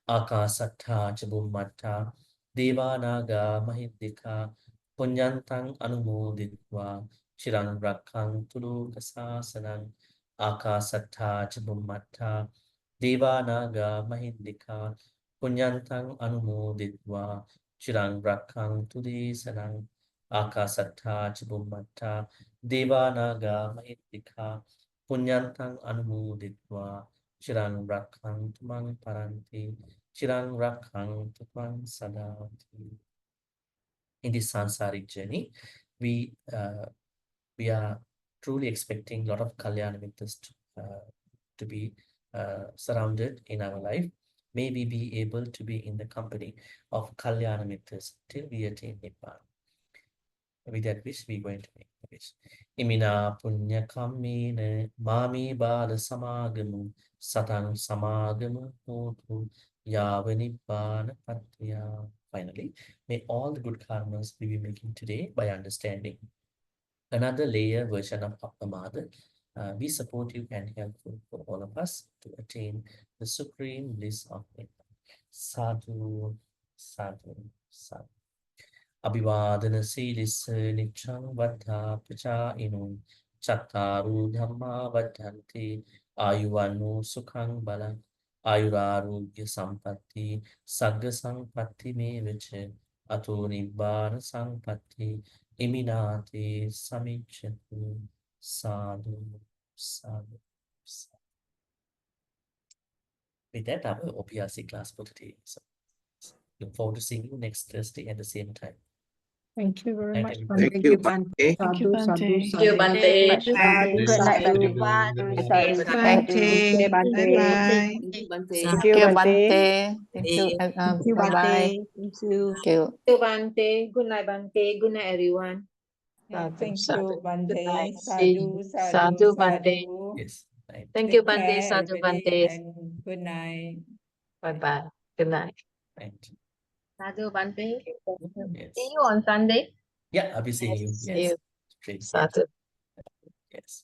Akasattha ca Bhummatta Devanaga Mahiddhika Punyantang Anumoditva Chirang Rakkhantu Lokasasanang. Akasattha ca Bhummatta Devanaga Mahiddhika Punyantang Anumoditva Chirang Rakkhantu Desanang. Akasattha ca Bhummatta Devanaga Mahiddhika Punyantang Anumoditva Chirang Rakkhantu Mang Paranti, Chirang Rakkhantu Mang Sadati. In this sansaric journey, we are truly expecting a lot of Kalyana Mitras to be surrounded in our life. May we be able to be in the company of Kalyana Mitras till we attain Nibbana. With that wish, we're going to make the wish. Imina punya kammene mami bala samagamu satang samagamu hotu yava nibbana patya. Finally, may all the good karmas we be making today by understanding another layer version of Dhammapada be supportive and helpful for all of us to attain the supreme bliss of Nibbana. Sadhu, sadhu, sadhu. Abhivadana Silis Nichang Vata Pacha Inum Chattaru Dhamma Vaddhanti Ayuvanu Sukhang Balang Ayurarogya Sampatti Sagga Sampatti Me Viche Ato Nibbana Sampatti Iminati Samichatu Sadhu Sadhu Sadhu. With that, our OPRC class for today. So look forward to seeing you next Thursday at the same time. Thank you very Night, much, everybody. Thank you, Bhante. Thank you, Bhante. Thank you, Bhante. Sadhu, Good night, sadhu, everyone. sadhu, Sadhu, sadhu. sadhu. Bye-bye. Thank you, Bhante. Thank you, Bhante. Thank you. Thank you, Bye-bye. Bhante. Thank you. Thank you. Thank you, Bhante. Good night, Bhante. Good night, everyone. Thank you, Bhante. See. Sadhu, sadhu, Sadhu, Bhante. sadhu. Yes. Night. Thank you, Take Bhante. care, Sadhu, everybody, Bhante. and good night. Bye-bye. Good night. Night. Sadhu, Bhante. Yes. See you on Sunday. Yeah, I'll be seeing you. See Yes. you. Straight. Yes. Sadhu. Yes.